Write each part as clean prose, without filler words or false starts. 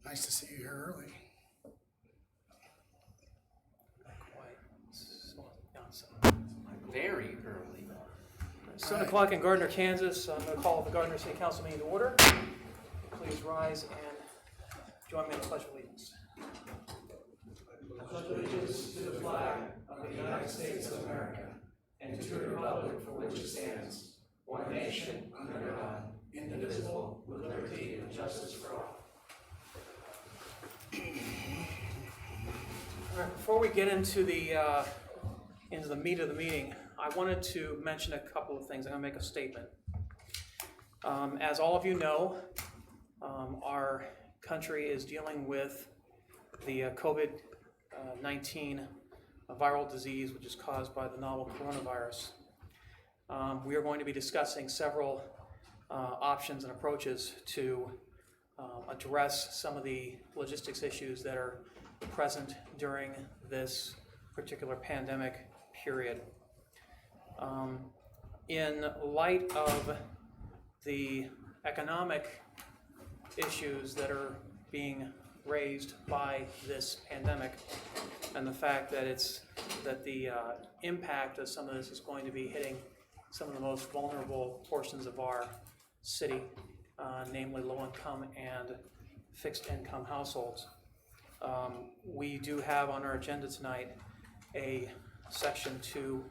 Nice to see you here early. Very early. 7 o'clock in Gardner, Kansas. I'm going to call the Gardner City Council meeting to order. Please rise and join me in the Pledge of Allegiance. I pledge allegiance to the flag of the United States of America and to the republic for which it stands, one nation, under God, indivisible, with liberty and justice for all. All right, before we get into the meat of the meeting, I wanted to mention a couple of things. I'm going to make a statement. As all of you know, our country is dealing with the COVID-19 viral disease, which is caused by the novel coronavirus. We are going to be discussing several options and approaches to address some of the logistics issues that are present during this particular pandemic period. In light of the economic issues that are being raised by this pandemic and the fact that the impact of some of this is going to be hitting some of the most vulnerable portions of our city, namely low-income and fixed-income households. We do have on our agenda tonight a section to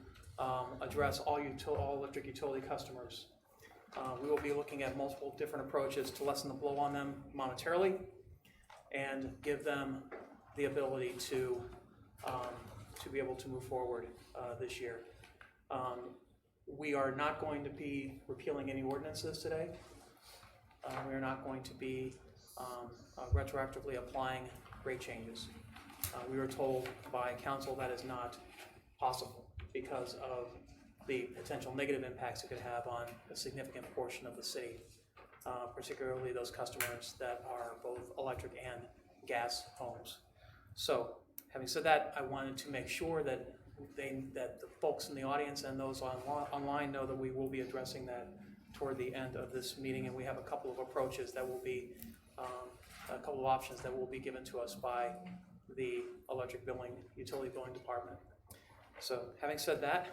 address all electric utility customers. We will be looking at multiple different approaches to lessen the blow on them monetarily and give them the ability to be able to move forward this year. We are not going to be repealing any ordinances today. We are not going to be retroactively applying rate changes. We were told by council that is not possible because of the potential negative impacts it could have on a significant portion of the city, particularly those customers that are both electric and gas homes. So, having said that, I wanted to make sure that the folks in the audience and those online know that we will be addressing that toward the end of this meeting, and we have a couple of approaches that will be, a couple of options that will be given to us by the utility billing department. So, having said that,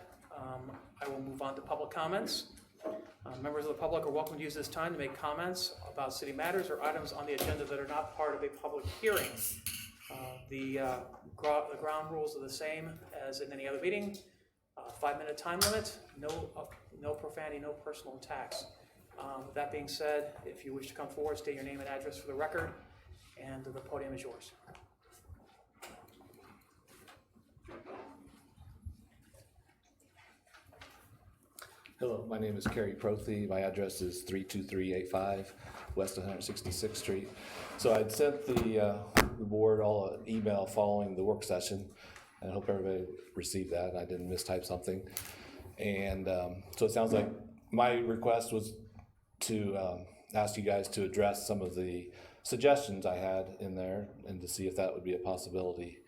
I will move on to public comments. Members of the public are welcome to use this time to make comments about city matters or items on the agenda that are not part of a public hearing. The ground rules are the same as in any other meeting. 5-minute time limit, no profanity, no personal attacks. With that being said, if you wish to come forward, state your name and address for the record, and the podium is yours. Hello, my name is Kerry Prothy. My address is 32385 West 166th Street. So I'd sent the board all an email following the work session, and I hope everybody received that. I didn't mistype something. And so it sounds like my request was to ask you guys to address some of the suggestions I had in there and to see if that would be a possibility.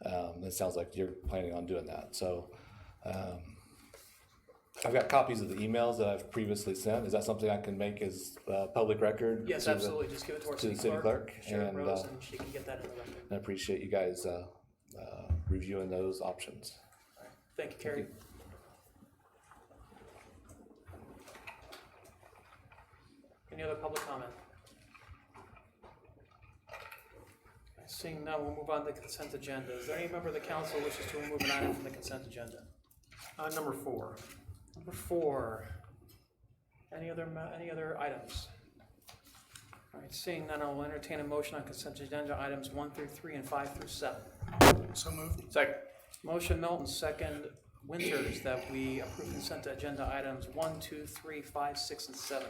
It sounds like you're planning on doing that. So I've got copies of the emails that I've previously sent. Is that something I can make as public record? Yes, absolutely. Just give it to our city clerk, Sharon Rose, and she can get that in the record. I appreciate you guys reviewing those options. All right. Thank you, Kerry. Thank you. Any other public comment? Seeing none, we'll move on to the consent agenda. Is there any member of the council who wishes to remove an item from the consent agenda? Number 4. Number 4. Any other items? All right, seeing none, I will entertain a motion on consent agenda items 1 through 3 and 5 through 7. So moved. Second. Motion Milton, second Winters, that we approve consent agenda items 1, 2, 3, 5, 6, and 7.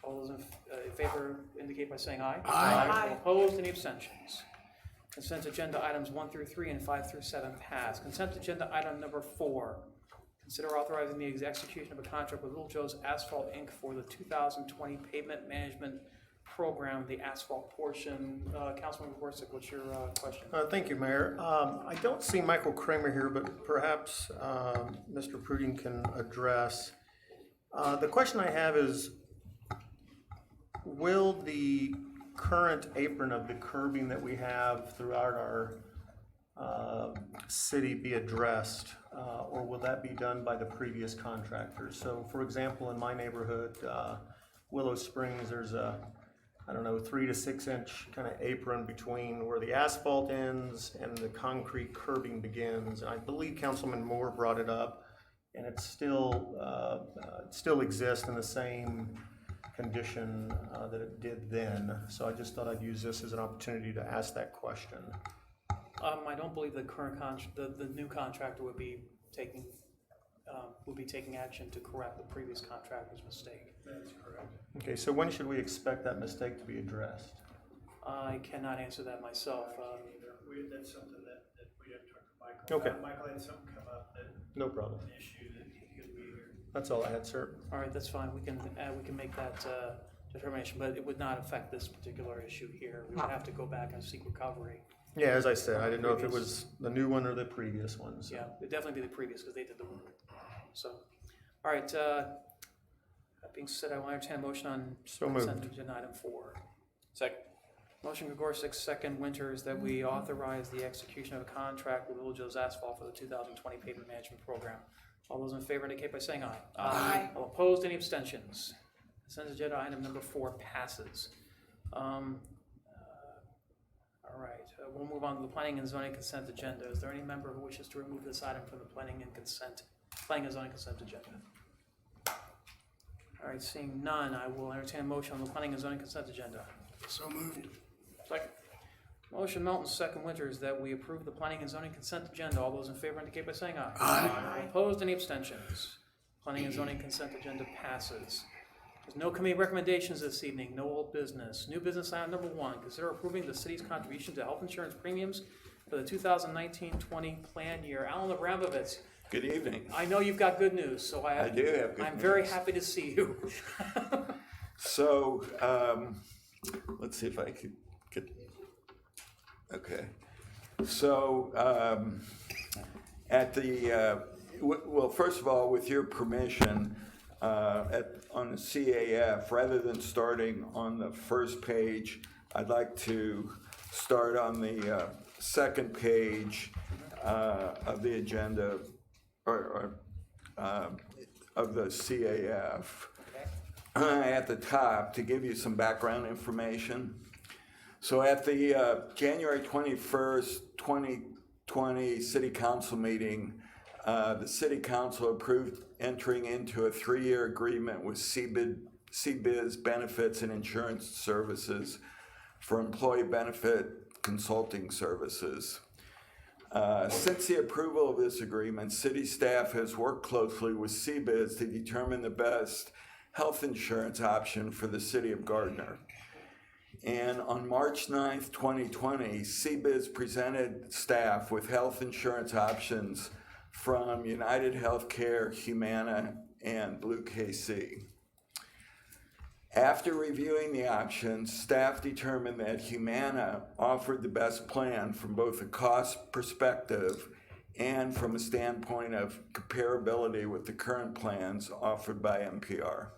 All those in favor indicate by saying aye. Aye. All opposed, any abstentions? Consent agenda items 1 through 3 and 5 through 7 pass. Consent agenda item number 4. Consider authorizing the execution of a contract with Little Joe's Asphalt Inc. for the 2020 pavement management program, the asphalt portion. Councilman Gorsuch, what's your question? Thank you, Mayor. I don't see Michael Kramer here, but perhaps Mr. Pruding can address. The question I have is, will the current apron of the curbing that we have throughout our city be addressed, or will that be done by the previous contractor? So, for example, in my neighborhood, Willow Springs, there's a, I don't know, 3 to 6 inch kind of apron between where the asphalt ends and the concrete curbing begins. And I believe Councilman Moore brought it up, and it still exists in the same condition that it did then. So I just thought I'd use this as an opportunity to ask that question. I don't believe the current the new contractor would be taking action to correct the previous contractor's mistake. That's correct. Okay, so when should we expect that mistake to be addressed? I cannot answer that myself. That's something that we have to talk to Michael. Okay. Michael had something come up that, No problem. an issue that he could be here. That's all I had, sir. All right, that's fine. We can make that determination, but it would not affect this particular issue here. We would have to go back and seek recovery. Yeah, as I said, I didn't know if it was the new one or the previous one. So. Yeah, it'd definitely be the previous because they did the work. So, all right. That being said, I will entertain a motion on So moved. consent agenda item 4. Second. Motion Gregorczyk, second Winters, that we authorize the execution of a contract with Little Joe's Asphalt for the 2020 pavement management program. All those in favor indicate by saying aye. Aye. All opposed, any abstentions? Consent agenda item number 4 passes. All right, we'll move on to the planning and zoning consent agenda. Is there any member who wishes to remove this item from the planning and zoning consent agenda? All right, seeing none, I will entertain a motion on the planning and zoning consent agenda. So moved. Second. Motion Melton, second Winters, that we approve the planning and zoning consent agenda. All those in favor indicate by saying aye. Aye. Opposed, any abstentions? Planning and zoning consent agenda passes. There's no committee recommendations this evening, no old business. New business item number 1, consider approving the city's contribution to health insurance premiums for the 2019-20 plan year. Alan Abramovitz, Good evening. I know you've got good news, so I do have good I'm very news. happy to see you. So, let's see if I could get, okay. So, at the, well, first of all, with your permission, on the CAF, rather than starting on the first page, I'd like to start on the second page of the agenda, or of the CAF. At the top, to give you some background information. So at the January 21st, 2020 City Council meeting, the City Council approved entering into a 3-year agreement with CBIZ Benefits and Insurance Services for employee benefit consulting services. Since the approval of this agreement, city staff has worked closely with CBIZ to determine the best health insurance option for the city of Gardner. And on March 9th, 2020, CBIZ presented staff with health insurance options from United Healthcare, Humana, and Blue KC. After reviewing the options, staff determined that Humana offered the best plan from both a cost perspective and from a standpoint of comparability with the current plans offered by NPR.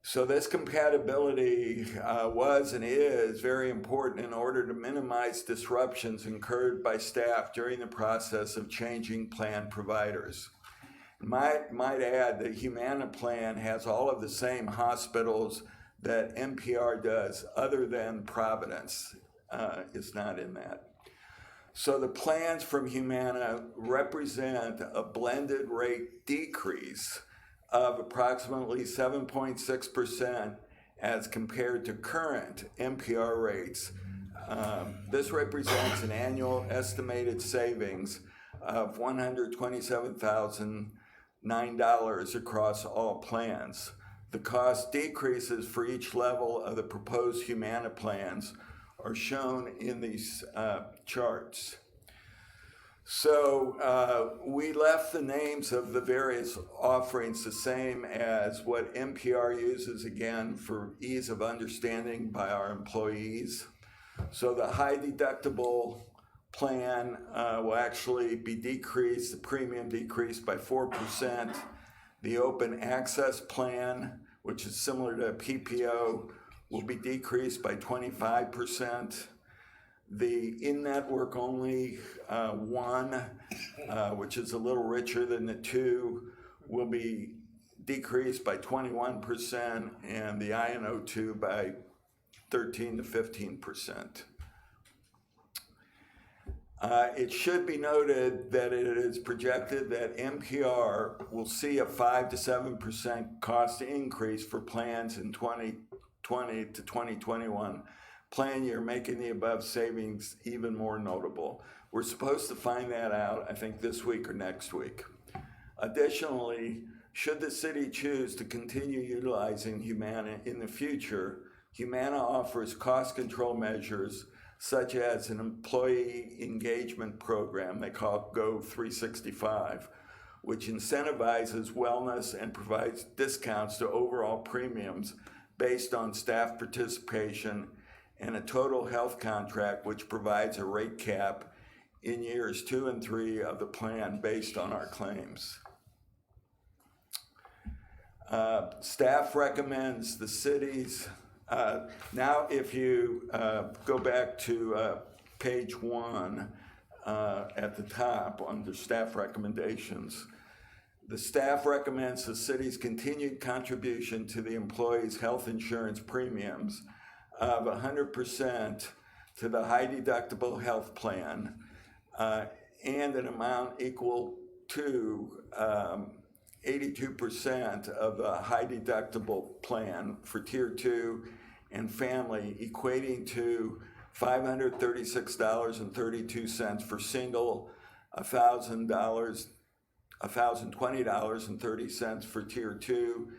So this compatibility was and is very important in order to minimize disruptions incurred by staff during the process of changing plan providers. Might add that Humana plan has all of the same hospitals that NPR does, other than Providence is not in that. So the plans from Humana represent a blended rate decrease of approximately 7.6% as compared to current NPR rates. This represents an annual estimated savings of $127,009 across all plans. The cost decreases for each level of the proposed Humana plans are shown in these charts. So we left the names of the various offerings the same as what NPR uses, again, for ease of understanding by our employees. So the high deductible plan will actually be decreased, the premium decreased by 4%. The open access plan, which is similar to PPO, will be decreased by 25%. The in-network only one, which is a little richer than the two, will be decreased by 21%, and the INO2 by 13 to 15%. It should be noted that it is projected that NPR will see a 5 to 7% cost increase for plans in 2020 to 2021 plan year, making the above savings even more notable. We're supposed to find that out, I think, this week or next week. Additionally, should the city choose to continue utilizing Humana in the future, Humana offers cost control measures such as an employee engagement program they call Go 365, which incentivizes wellness and provides discounts to overall premiums based on staff participation, and a total health contract which provides a rate cap in years 2 and 3 of the plan based on our claims. Staff recommends the city's, now if you go back to page 1 at the top under staff recommendations, the staff recommends the city's continued contribution to the employees' health insurance premiums of 100% to the high deductible health plan and an amount equal to 82% of the high deductible plan for tier 2 and family, equating to $536.32 for single, $1,020.30 for tier 2,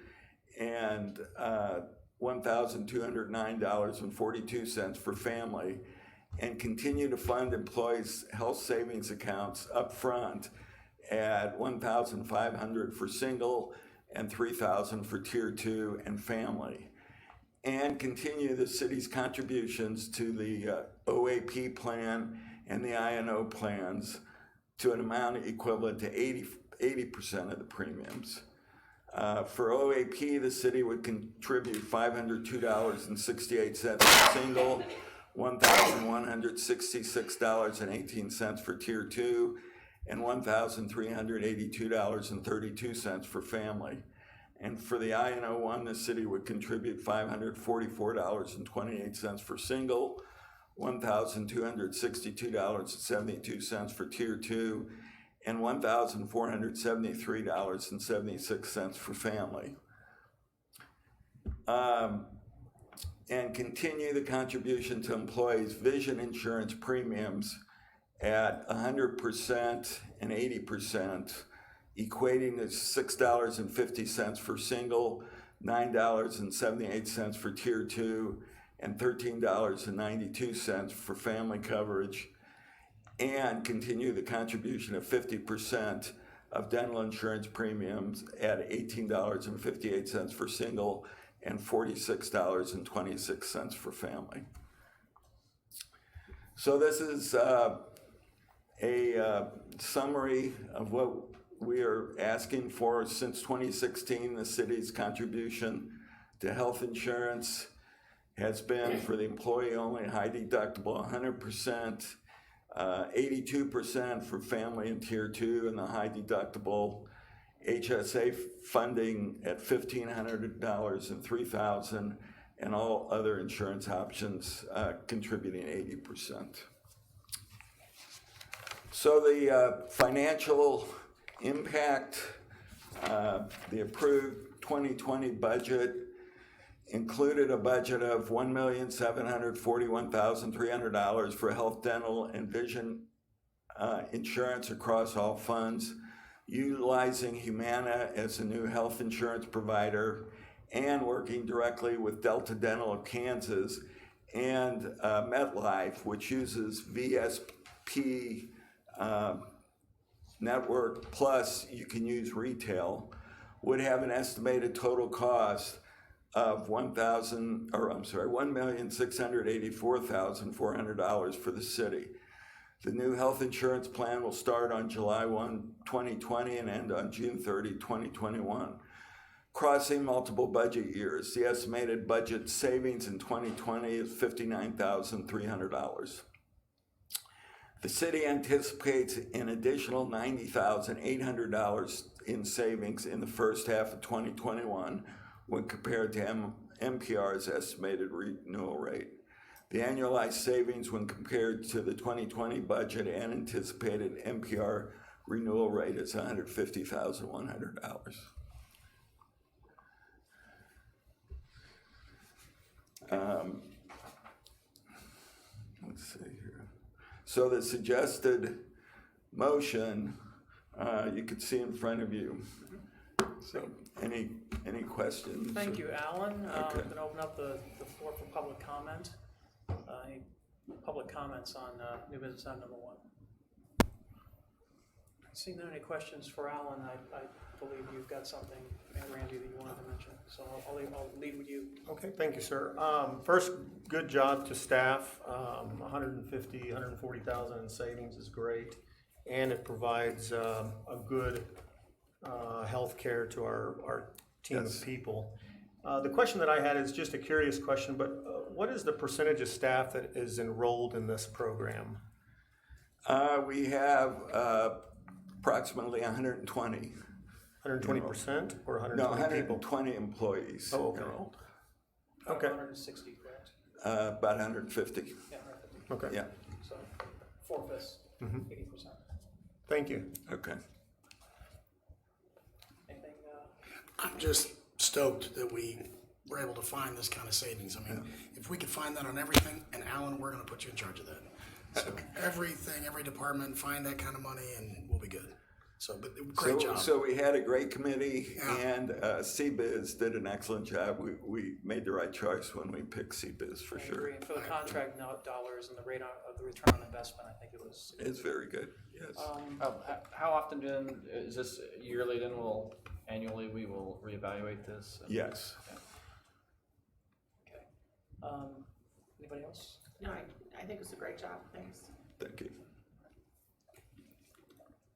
and $1,209.42 for family, and continue to fund employees' health savings accounts up front at $1,500 for single and $3,000 for tier 2 and family, and continue the city's contributions to the OAP plan and the INO plans to an amount equivalent to 80% of the premiums. For OAP, the city would contribute $502.68 for single, $1,166.18 for tier 2, and $1,382.32 for family. And for the INO1, the city would contribute $544.28 for single, $1,262.72 for tier 2, and $1,473.76 for family. And continue the contribution to employees' vision insurance premiums at 100% and 80%, equating to $6.50 for single, $9.78 for tier 2, and $13.92 for family coverage, and continue the contribution of 50% of dental insurance premiums at $18.58 for single and $46.26 for family. So this is a summary of what we are asking for. Since 2016, the city's contribution to health insurance has been for the employee-only high deductible 100%, 82% for family and tier 2 and the high deductible, HSA funding at $1,500 and $3,000, and all other insurance options contributing 80%. So the financial impact, the approved 2020 budget included a budget of $1,741,300 for health, dental, and vision insurance across all funds, utilizing Humana as a new health insurance provider and working directly with Delta Dental of Kansas and MetLife, which uses VSP network, plus you can use retail, would have an estimated total cost of $1,684,400 for the city. The new health insurance plan will start on July 1, 2020 and end on June 30, 2021. crossing multiple budget years. The estimated budget savings in 2020 is $59,300. The city anticipates an additional $90,800 in savings in the first half of 2021 when compared to MPR's estimated renewal rate. The annualized savings when compared to the 2020 budget and anticipated MPR renewal rate is $150,100. Let's see here. So the suggested motion, you could see in front of you. So any questions? Thank you, Alan. Okay. I'm going to open up the floor for public comment. Any public comments on new business item number 1? Seeing none, any questions for Alan? I believe you've got something, Randy, that you wanted to mention. So I'll lead with you. Okay, thank you, sir. First, good job to staff. 140,000 in savings is great, and it provides a good health care to our team Yes. of people. The question that I had is just a curious question, but what is the percentage of staff that is enrolled in this program? We have approximately 120. 120% or 120 No, people? 120 employees Oh, okay. enrolled. Okay. 160, correct? About 150. Yeah, 150. Okay, Yeah. So 4/5, 80%. thank you. Okay. Anything? I'm just stoked that we were able to find this kind of savings. I mean, if we could find that on everything, and Alan, we're gonna put you in charge of that. So everything, every department, find that kind of money and we'll be good. So, but great job. So we had a great committee, Yeah. and CBiz did an excellent job. We made the right choice when we picked CBiz for I sure. agree. And for the contract dollars and the rate of the return on investment, I think it was. It's very good, yes. How often is this yearly, then annually we will reevaluate this? Yes. Okay. Anybody else? No, I think it's a great job, thanks. Thank you.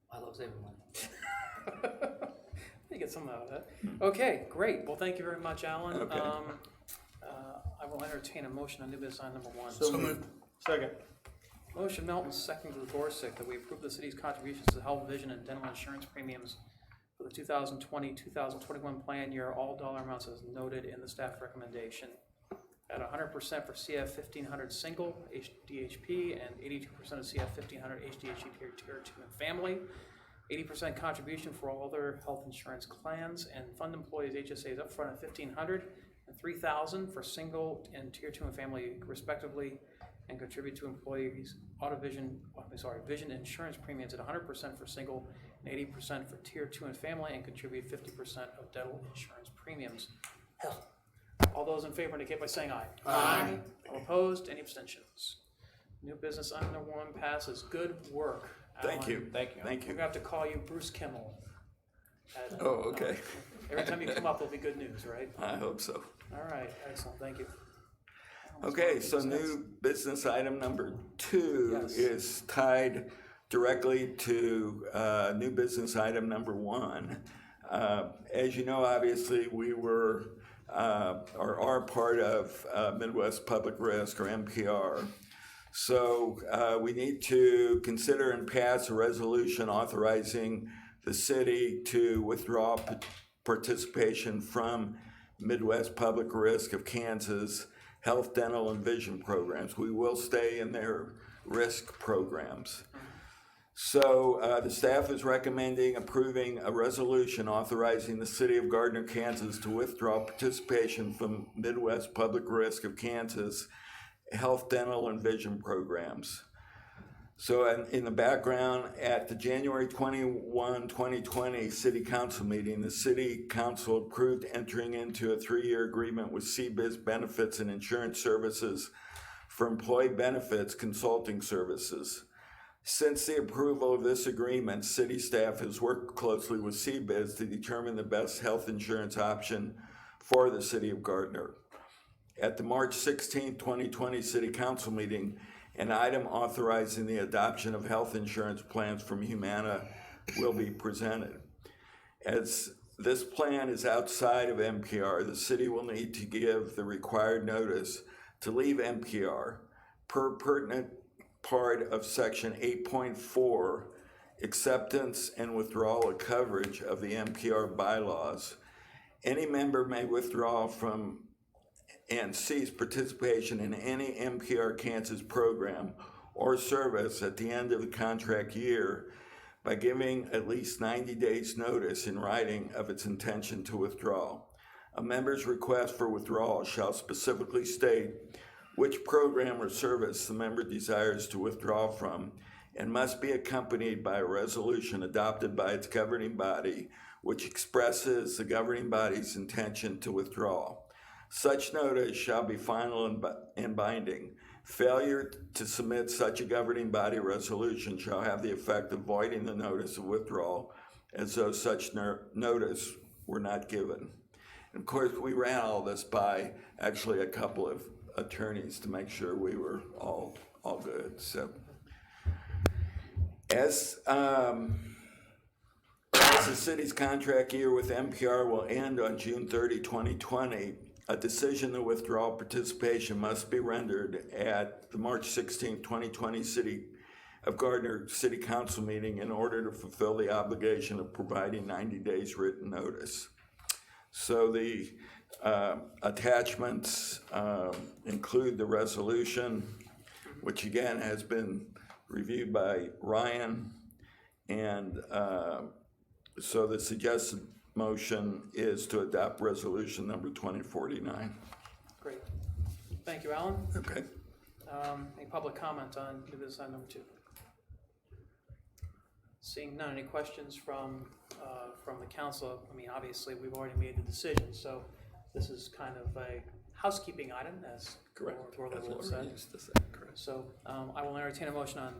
I love saving money. You get something out of that. Okay, great. Well, thank you very much, Alan. Okay. I will entertain a motion on new business item number 1. So moved. Second. Motion Melton, second to Gorsick, that we approve the city's contributions to health, vision, and dental insurance premiums for the 2020-2021 plan year, all dollar amounts as noted in the staff recommendation. At 100% for CF 1500 single HDHP and 82% of CF 1500 HDHP tier 2 and family. 80% contribution for all other health insurance plans, and fund employees HSAs upfront at 1500 and 3000 for single and tier 2 and family respectively, and contribute to employees vision insurance premiums at 100% for single and 80% for tier 2 and family, and contribute 50% of dental insurance premiums. All those in favor indicate by saying aye. Aye. All opposed? Any abstentions? New business item number 1 passes. Good work, Alan. Thank you. Thank you. Thank We're you. gonna have to call you Bruce Kimmel. Oh, okay. Every time you come up, there'll be good news, right? I hope so. All right, excellent, thank you. Okay, so new business item number 2 Yes. is tied directly to new business item number 1. As you know, obviously, we were or are part of Midwest Public Risk, or MPR. So we need to consider and pass a resolution authorizing the city to withdraw participation from Midwest Public Risk of Kansas health, dental, and vision programs. We will stay in their risk programs. So the staff is recommending approving a resolution authorizing the city of Gardner, Kansas to withdraw participation from Midwest Public Risk of Kansas health, dental, and vision programs. So in the background, at the January 21, 2020 City Council meeting, the City Council approved entering into a 3-year agreement with CBiz Benefits and Insurance Services for employee benefits consulting services. Since the approval of this agreement, city staff has worked closely with CBiz to determine the best health insurance option for the city of Gardner. At the March 16, 2020 City Council meeting, an item authorizing the adoption of health insurance plans from Humana will be presented. As this plan is outside of MPR, the city will need to give the required notice to leave MPR per pertinent part of section 8.4, acceptance and withdrawal of coverage of the MPR bylaws. Any member may withdraw from and cease participation in any MPR Kansas program or service at the end of the contract year by giving at least 90 days notice in writing of its intention to withdraw. A member's request for withdrawal shall specifically state which program or service the member desires to withdraw from and must be accompanied by a resolution adopted by its governing body which expresses the governing body's intention to withdraw. Such notice shall be final and binding. Failure to submit such a governing body resolution shall have the effect of voiding the notice of withdrawal as though such notice were not given. And of course, we ran all this by actually a couple of attorneys to make sure we were all good. So, as the city's contract year with MPR will end on June 30, 2020, a decision to withdraw participation must be rendered at the March 16, 2020 City of Gardner City Council meeting in order to fulfill the obligation of providing 90 days written notice. So the attachments include the resolution, which again has been reviewed by Ryan, and so the suggested motion is to adopt resolution number 2049. Great. Thank you, Alan. Okay. Any public comment on new business item number 2? Seeing none, any questions from the council? I mean, obviously, we've already made the decision, so this is kind of a housekeeping item, as Laura said. Correct. So I will entertain a motion on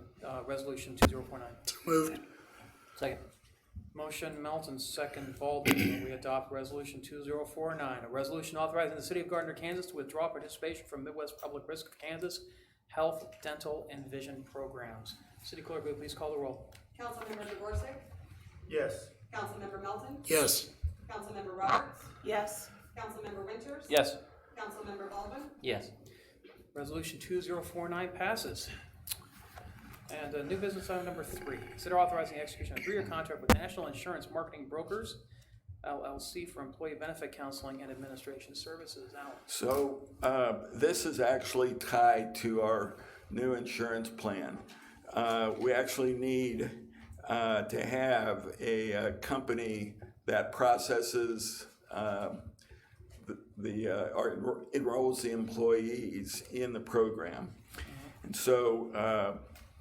resolution 2049. Moved. Second. Motion Melton, second Baldwin. We adopt resolution 2049, a resolution authorizing the city of Gardner, Kansas to withdraw participation from Midwest Public Risk of Kansas Health, Dental, and Vision programs. City Clerk, will you please call the roll? Councilmember Dvorak, Yes. Councilmember Melton, Yes. Councilmember Roberts, Yes. Councilmember Winters. Yes. Councilmember Baldwin, Yes. Resolution 2049 passes. And new business item number 3, consider authorizing the execution of a 3-year contract with National Insurance Marketing Brokers, LLC, for employee benefit counseling and administration services. Alan. So this is actually tied to our new insurance plan. We actually need to have a company that processes or enrolls the employees in the program. And so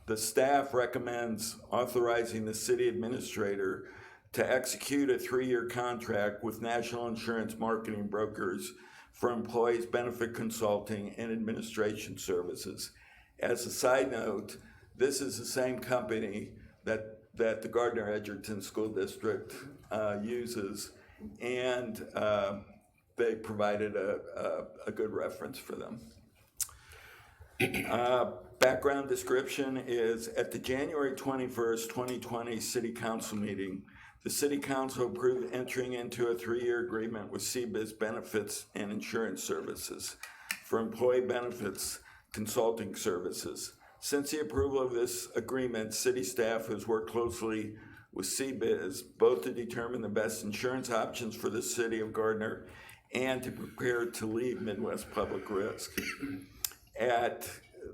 the staff recommends authorizing the city administrator to execute a 3-year contract with National Insurance Marketing Brokers for employees benefit consulting and administration services. As a side note, this is the same company that the Gardner Edgerton School District uses, and they provided a good reference for them. Background description is at the January 21st, 2020 City Council meeting, the City Council approved entering into a 3-year agreement with CBIZ Benefits and Insurance Services for employee benefits consulting services. Since the approval of this agreement, city staff has worked closely with CBIZ both to determine the best insurance options for the city of Gardner and to prepare to leave Midwest Public Risk. At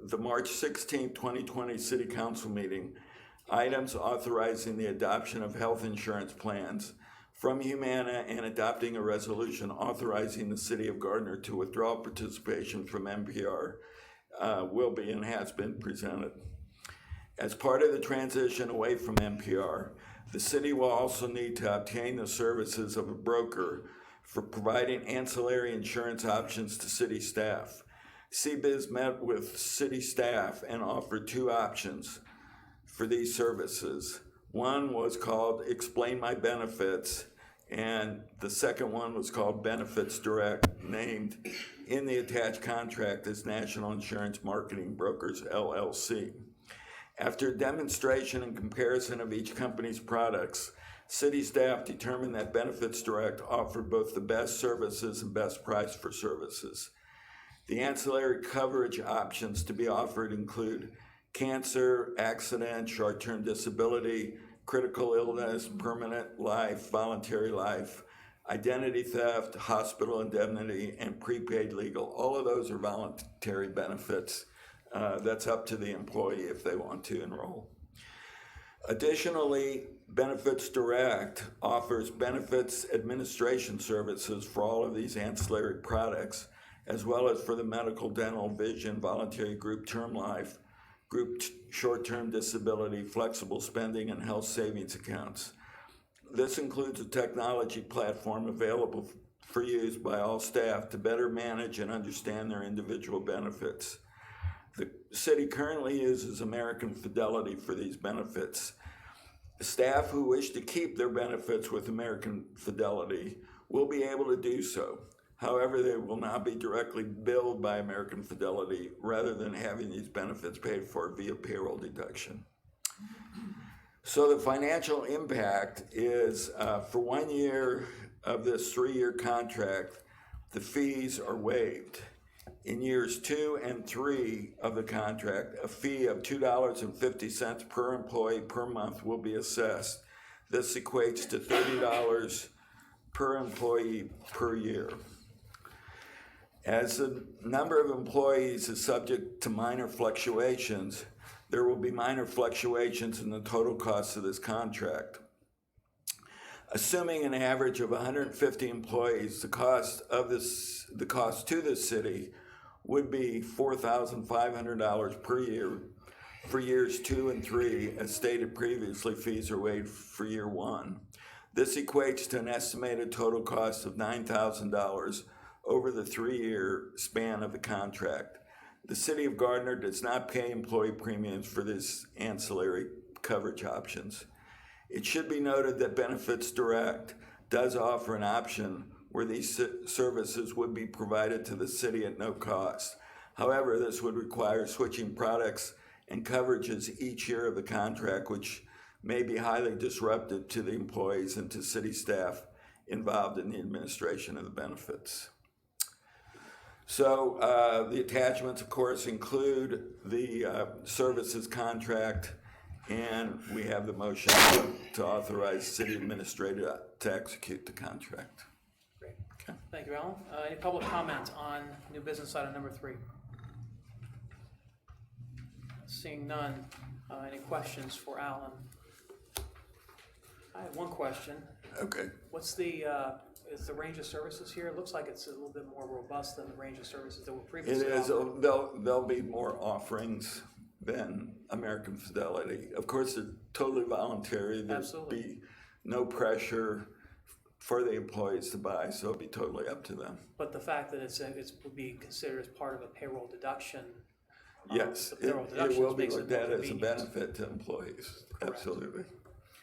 the March 16, 2020 City Council meeting, items authorizing the adoption of health insurance plans from Humana and adopting a resolution authorizing the city of Gardner to withdraw participation from MPR will be and has been presented. As part of the transition away from MPR, the city will also need to obtain the services of a broker for providing ancillary insurance options to city staff. CBIZ met with city staff and offered 2 options for these services. One was called Explain My Benefits, and the second one was called Benefits Direct, named in the attached contract as National Insurance Marketing Brokers, LLC. After demonstration and comparison of each company's products, City staff determined that Benefits Direct offered both the best services and best price for services. The ancillary coverage options to be offered include cancer, accident, short-term disability, critical illness, permanent life, voluntary life, identity theft, hospital indemnity, and prepaid legal. All of those are voluntary benefits. That's up to the employee if they want to enroll. Additionally, Benefits Direct offers benefits administration services for all of these ancillary products, as well as for the medical, dental, vision, voluntary group term life, group short-term disability, flexible spending, and health savings accounts. This includes a technology platform available for use by all staff to better manage and understand their individual benefits. The city currently uses American Fidelity for these benefits. Staff who wish to keep their benefits with American Fidelity will be able to do so. However, they will not be directly billed by American Fidelity rather than having these benefits paid for via payroll deduction. So the financial impact is for 1 year of this 3-year contract, the fees are waived. In years 2 and 3 of the contract, a fee of $2.50 per employee per month will be assessed. This equates to $30 per employee per year. As the number of employees is subject to minor fluctuations, there will be minor fluctuations in the total cost of this contract. Assuming an average of 150 employees, the cost to the city would be $4,500 per year for years 2 and 3. As stated previously, fees are waived for year 1. This equates to an estimated total cost of $9,000 over the 3-year span of the contract. The city of Gardner does not pay employee premiums for these ancillary coverage options. It should be noted that Benefits Direct does offer an option where these services would be provided to the city at no cost. However, this would require switching products and coverages each year of the contract, which may be highly disruptive to the employees and to city staff involved in the administration of the benefits. So the attachments, of course, include the services contract, and we have the motion to authorize city administrator to execute the contract. Great. Okay. Thank you, Alan. Any public comment on new business item number 3? Seeing none, any questions for Alan? I have one question. Okay. What's the, is the range of services here? It looks like it's a little bit more robust than the range of services that were It previously is. offered. There'll be more offerings than American Fidelity. Of course, it's totally voluntary. There'll Absolutely. be no pressure for the employees to buy, so it'll be totally up to them. But the fact that it's would be considered as part of a payroll deduction. Yes, the it payroll deductions will be makes it looked more at as a convenient. benefit to employees. Correct. Absolutely.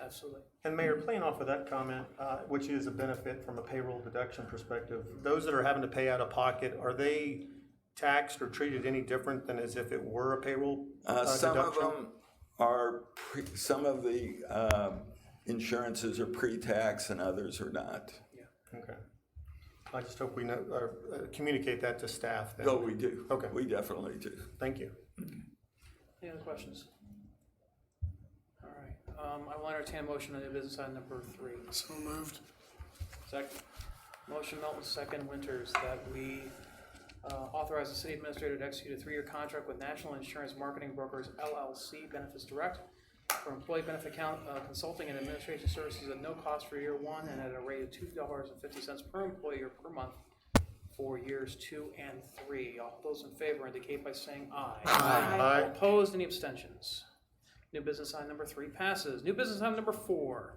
Absolutely. And Mayor, playing off of that comment, which is a benefit from a payroll deduction perspective, those that are having to pay out of pocket, are they taxed or treated any different than as if it were a payroll Some of deduction? them are, some of the insurances are pre-tax and others are not. Okay. I just hope we know, or communicate that to staff then. No, we do. Okay. We definitely do. Thank you. Any other questions? All right. I will entertain a motion on new business item number 3. So moved. Second. Motion Melton, second Winters, that we authorize the city administrator to execute a 3-year contract with National Insurance Marketing Brokers LLC Benefits Direct for employee benefit consulting and administration services at no cost for year 1 and at a rate of $2.50 per employee or per month for years 2 and 3. All those in favor indicate by saying aye. Aye. All opposed, any abstentions? New business item number 3 passes. New business item number 4.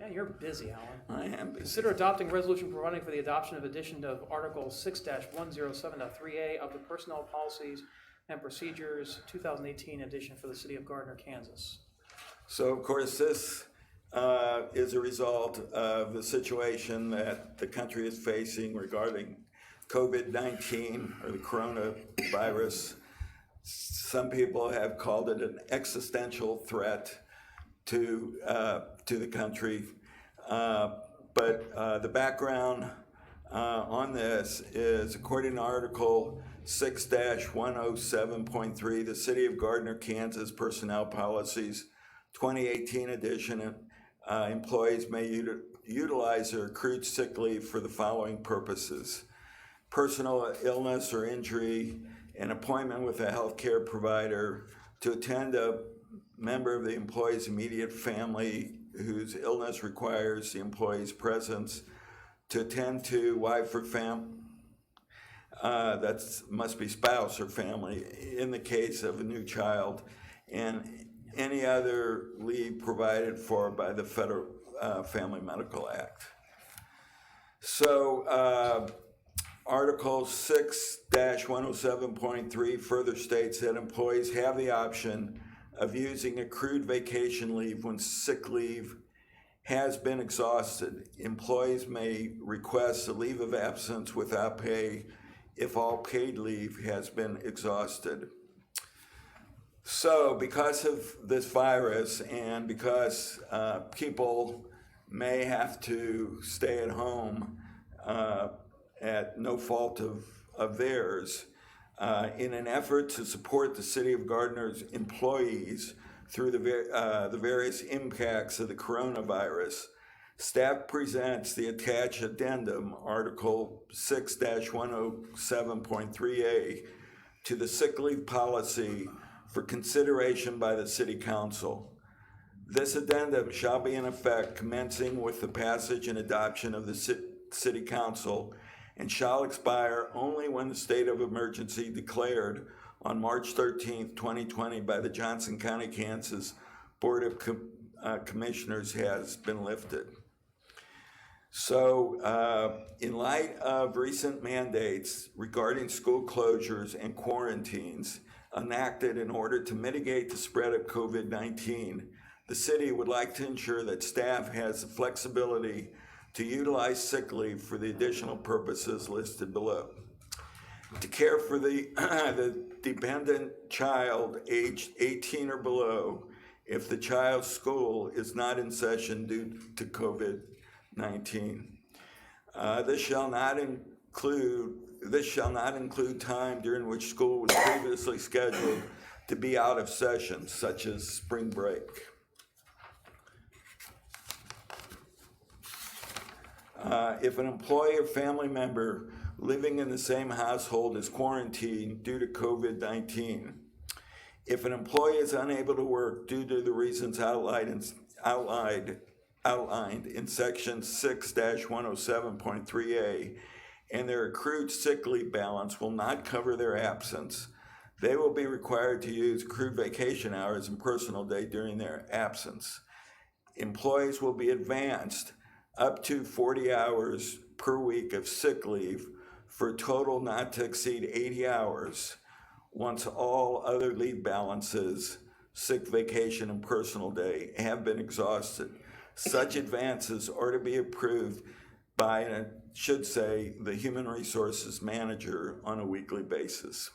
Yeah, you're busy, Alan. I am busy. Consider adopting resolution providing for the adoption of addition of Article 6-107.3A of the Personnel Policies and Procedures 2018 edition for the city of Gardner, Kansas. So, of course, this is a result of the situation that the country is facing regarding COVID-19 or the coronavirus. Some people have called it an existential threat to the country. But the background on this is, according to Article 6-107.3, the City of Gardner, Kansas Personnel Policies, 2018 edition, employees may utilize their accrued sick leave for the following purposes: personal illness or injury, an appointment with a healthcare provider, to attend a member of the employee's immediate family whose illness requires the employee's presence, to attend to wife or that must be spouse or family in the case of a new child, and any other leave provided for by the Federal Family Medical Act. So Article 6-107.3 further states that employees have the option of using accrued vacation leave when sick leave has been exhausted. Employees may request a leave of absence without pay if all paid leave has been exhausted. So because of this virus and because people may have to stay at home at no fault of theirs, in an effort to support the City of Gardner's employees through the various impacts of the coronavirus, staff presents the attached addendum, Article 6-107.3A, to the sick leave policy for consideration by the City Council. This addendum shall be in effect commencing with the passage and adoption of the City Council, and shall expire only when the state of emergency declared on March 13th, 2020 by the Johnson County, Kansas Board of Commissioners has been lifted. So in light of recent mandates regarding school closures and quarantines enacted in order to mitigate the spread of COVID-19, the city would like to ensure that staff has the flexibility to utilize sick leave for the additional purposes listed below: to care for the dependent child aged 18 or below if the child's school is not in session due to COVID-19. This shall not include time during which school was previously scheduled to be out of session, such as spring break. If an employee or family member living in the same household is quarantined due to COVID-19, if an employee is unable to work due to the reasons outlined in Section 6-107.3A, and their accrued sick leave balance will not cover their absence, they will be required to use accrued vacation hours and personal day during their absence. Employees will be advanced up to 40 hours per week of sick leave for a total not to exceed 80 hours once all other leave balances, sick vacation and personal day, have been exhausted. Such advances are to be approved by, and it should say, the Human Resources Manager on a weekly basis.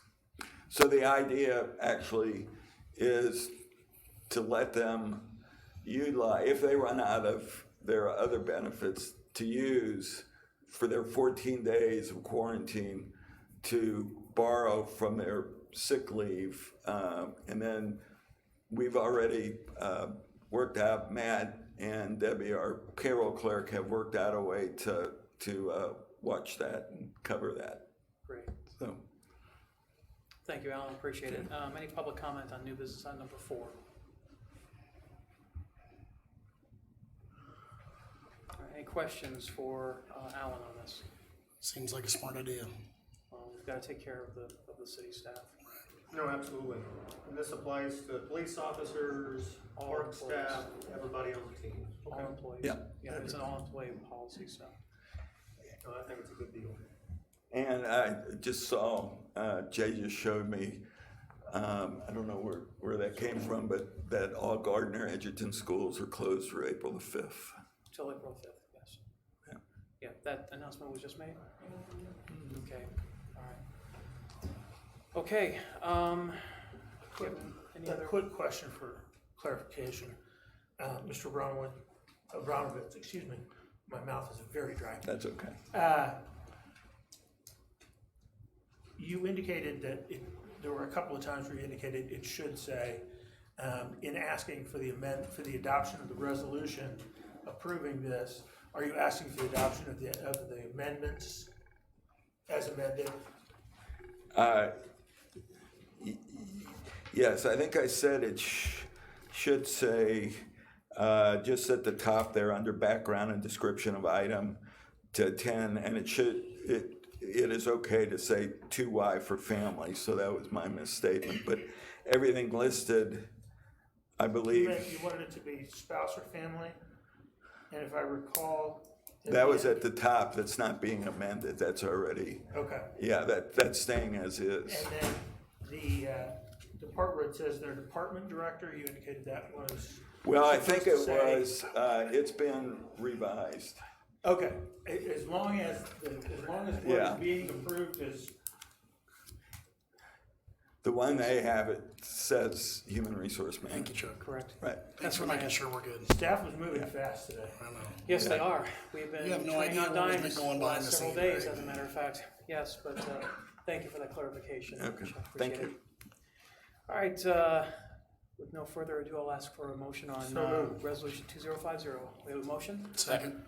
So the idea actually is to let them utilize, if they run out of their other benefits, to use for their 14 days of quarantine to borrow from their sick leave. And then we've already worked out, Matt and Debbie, our payroll clerk, have worked out a way to watch that and cover that. Great. So, Thank you, Alan, appreciate it. Any public comment on new business item number 4? All right, any questions for Alan on this? Seems like a smart idea. Well, we've got to take care of the city staff. No, absolutely. And this applies to police officers, All park employees. staff, everybody on the team. All employees. Yeah. Yeah, it's an all-employee policy, so. No, I think it's a good deal. and I just saw, Jay just showed me, I don't know where that came from, but that all Gardner Edgerton schools are closed for April the 5th. Till April 5th, yes. Yeah. Yeah, that announcement was just made? Okay, all right. Okay, any A other? quick question for clarification. Mr. Bronwyn, Abramovitz, excuse me, my mouth is very dry. That's okay. You indicated that there were a couple of times where you indicated it should say, in asking for the adoption of the resolution approving this, are you asking for the adoption of the amendments as amended? Yes, I think I said it should say, just at the top there, under background and description of item to 10, and it is okay to say 2Y for family, so that was my misstatement, but everything listed, I believe. You wanted it to be spouse or family, and if I recall. That was at the top, that's not being amended, that's already, Okay. yeah, that's staying as is. And then the part where it says their department director, you indicated that was. Well, I think it supposed to was, it's been revised. Okay, as long as Yeah. what's being approved is, The one they have, it says human resource Thank manager. you, Chuck. Correct. Right. Thanks for making sure we're good. staff was moving fast today. I know. Yes, they are. We've been You have no turning idea on what we've dimes been going the behind last the several scenes, days, right? as a matter of fact. Yes, but thank you for that clarification. Okay, Chuck. thank Appreciate you. it. All right, with no further ado, I'll ask for a motion on So moved. resolution 2050. We have a motion? Second.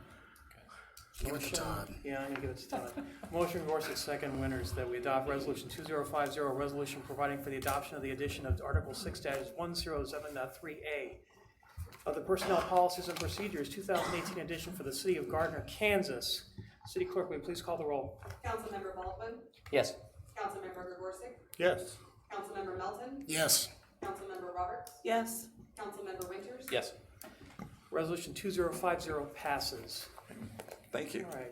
Give it to Motion- Todd. Yeah, I'm gonna give it to Todd. Motion from Gorsuch, second Winters, that we adopt resolution 2050, a resolution providing for the adoption of the addition of Article 6-107.3A of the Personnel Policies and Procedures 2018 edition for the city of Gardner, Kansas. City Clerk, will you please call the roll? Councilmember Baldwin, Yes. Councilmember Gorsuch, Yes. Councilmember Melton, Yes. Councilmember Roberts, yes, Councilmember Winters. Yes. Resolution 2050 passes. Thank you. All right,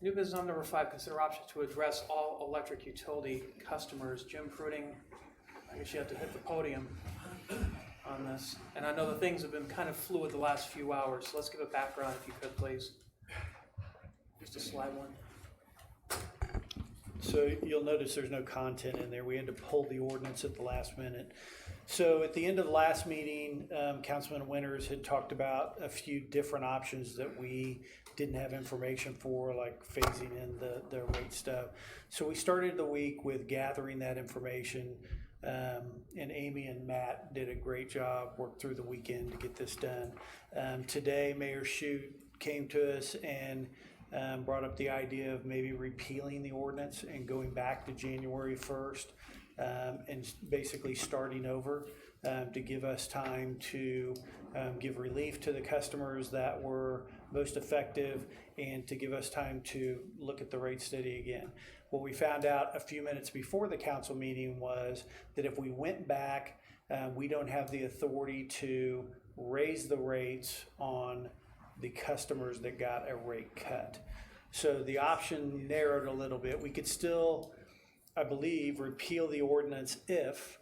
new business item number 5, consider options to address all electric utility customers. Jim Pruding, I guess you have to hit the podium on this. And I know that things have been kind of fluid the last few hours, so let's give a background if you could, please. Just a slide one. So you'll notice there's no content in there. We had to pull the ordinance at the last minute. So at the end of the last meeting, Councilman Winters had talked about a few different options that we didn't have information for, like phasing in the rate stuff. So we started the week with gathering that information, and Amy and Matt did a great job, worked through the weekend to get this done. Today, Mayor Shute came to us and brought up the idea of maybe repealing the ordinance and going back to January 1st and basically starting over to give us time to give relief to the customers that were most effective and to give us time to look at the rate study again. What we found out a few minutes before the council meeting was that if we went back, we don't have the authority to raise the rates on the customers that got a rate cut. So the option narrowed a little bit. We could still, I believe, repeal the ordinance if,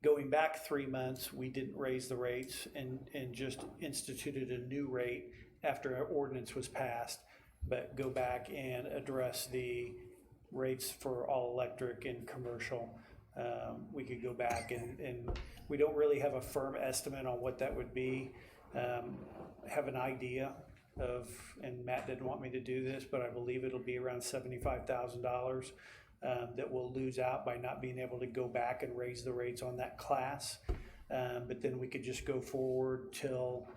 going back 3 months, we didn't raise the rates and just instituted a new rate after our ordinance was passed, but go back and address the rates for all electric and commercial. We could go back and we don't really have a firm estimate on what that would be. Have an idea of, and Matt didn't want me to do this, but I believe it'll be around $75,000 that we'll lose out by not being able to go back and raise the rates on that class. But then we could just go forward till,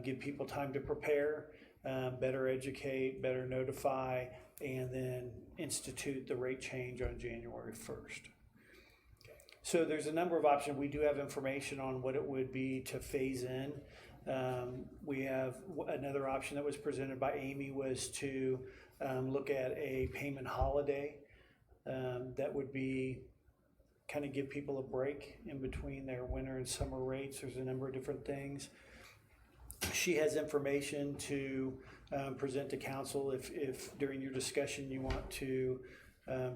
give people time to prepare, better educate, better notify, and then institute the rate change on January 1st. So there's a number of options. We do have information on what it would be to phase in. We have another option that was presented by Amy was to look at a payment holiday that would be kind of give people a break in between their winter and summer rates. There's a number of different things. She has information to present to council if during your discussion you want to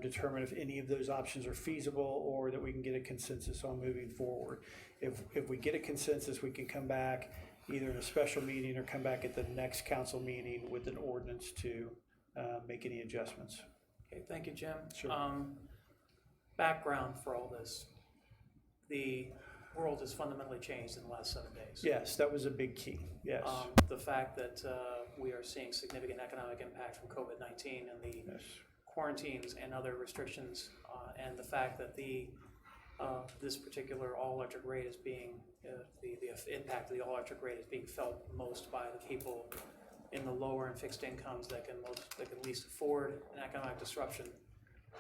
determine if any of those options are feasible or that we can get a consensus on moving forward. If we get a consensus, we can come back either in a special meeting or come back at the next council meeting with an ordinance to make any adjustments. Okay, thank you, Jim. Sure. Background for all this. The world has fundamentally changed in the last 7 days. Yes, that was a big key, yes. The fact that we are seeing significant economic impact from COVID-19 and the Yes. quarantines and other restrictions, and the fact that this particular all-electric rate is being, the impact of the all-electric rate is being felt most by the people in the lower and fixed incomes that can least afford an economic disruption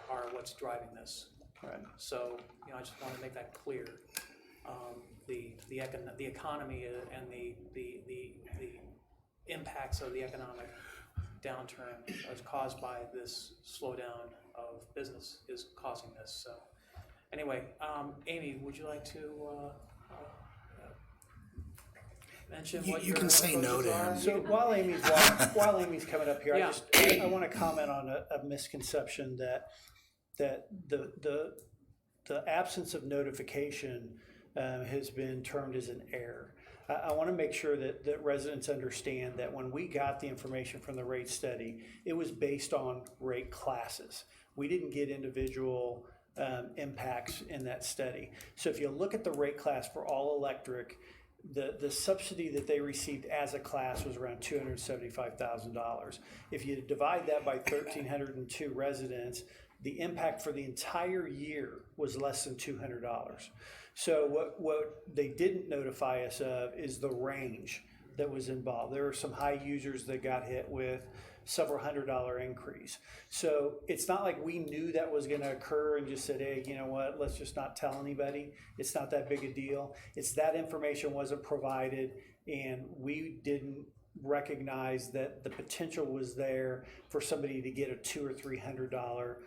are what's driving this. Right. So, I just want to make that clear. The economy and the impacts of the economic downturn as caused by this slowdown of business is causing this. So, anyway, Amy, would you like to mention what You can say no to him. So while Amy's coming up here, Yeah. I want to comment on a misconception that the absence of notification has been termed as an error. I want to make sure that residents understand that when we got the information from the rate study, it was based on rate classes. We didn't get individual impacts in that study. So if you look at the rate class for all electric, the subsidy that they received as a class was around $275,000. If you divide that by 1,302 residents, the impact for the entire year was less than $200. So what they didn't notify us of is the range that was involved. There were some high users that got hit with several $100 increase. So it's not like we knew that was going to occur and just said, hey, you know what, let's just not tell anybody. It's not that big a deal. It's that information wasn't provided, and we didn't recognize that the potential was there for somebody to get a $200 or $300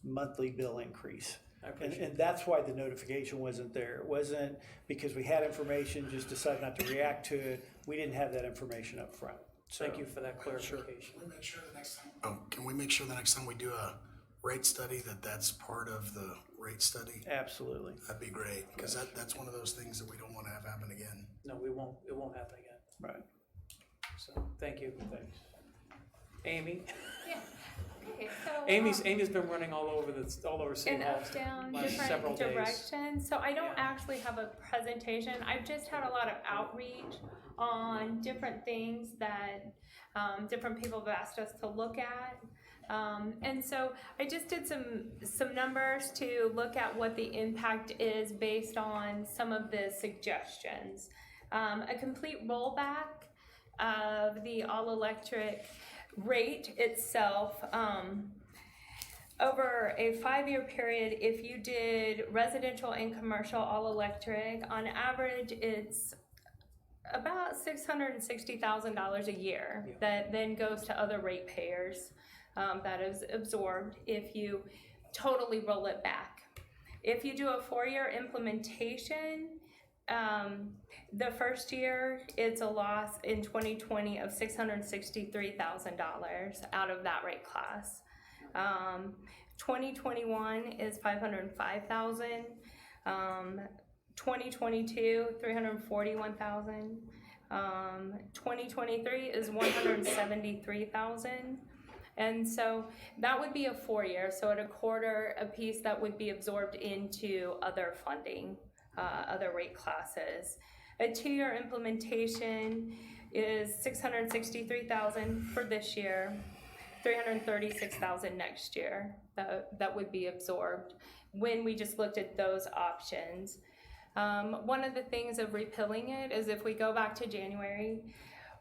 monthly bill increase. And that's why the notification wasn't there. It wasn't because we had information, just decided not to react to it. We didn't have that information up front. So, Thank you for that clarification. Can we make sure the next time? Can we make sure the next time we do a rate study that's part of the rate study? Absolutely. That'd be great, because that's one of those things that we don't want to have happen again. No, we won't. It won't happen again. Right. So, thank you. Thanks. Amy. Yeah. Okay, so Amy's been running all over City in Hall up down last different several days. directions. So I don't Yeah. actually have a presentation. I've just had a lot of outreach on different things that different people have asked us to look at. And so I just did some numbers to look at what the impact is based on some of the suggestions. A complete rollback of the all-electric rate itself, over a 5-year period, if you did residential and commercial all-electric, on average it's about $660,000 a year that then goes to other ratepayers, that is absorbed if you totally roll it back. If you do a 4-year implementation, the first year it's a loss in 2020 of $663,000 out of that rate class. 2021 is $505,000. 2022, $341,000. 2023 is $173,000. And so that would be a 4-year. So at a quarter a piece, that would be absorbed into other funding, other rate classes. A 2-year implementation is $663,000 for this year, $336,000 next year. That would be absorbed when we just looked at those options. One of the things of repealing it is if we go back to January,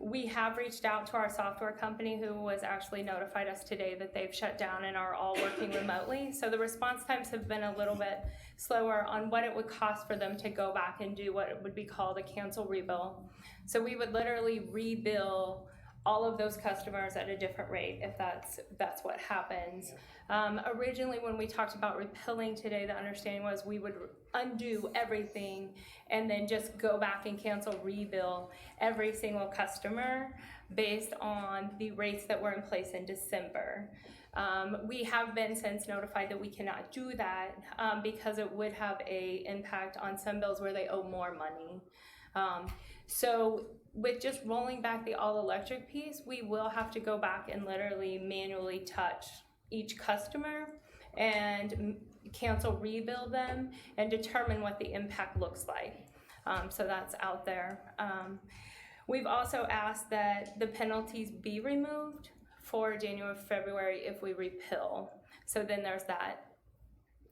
we have reached out to our software company who was actually notified us today that they've shut down and are all working remotely. So the response times have been a little bit slower on what it would cost for them to go back and do what would be called a cancel rebill. So we would literally rebill all of those customers at a different rate if that's what happens. Originally, when we talked about repealing today, the understanding was we would undo everything and then just go back and cancel rebill every single customer based on the rates that were in place in December. We have been since notified that we cannot do that because it would have an impact on some bills where they owe more money. So with just rolling back the all-electric piece, we will have to go back and literally manually touch each customer and cancel, rebuild them, and determine what the impact looks like. So that's out there. We've also asked that the penalties be removed for January, February if we repeal. So then there's that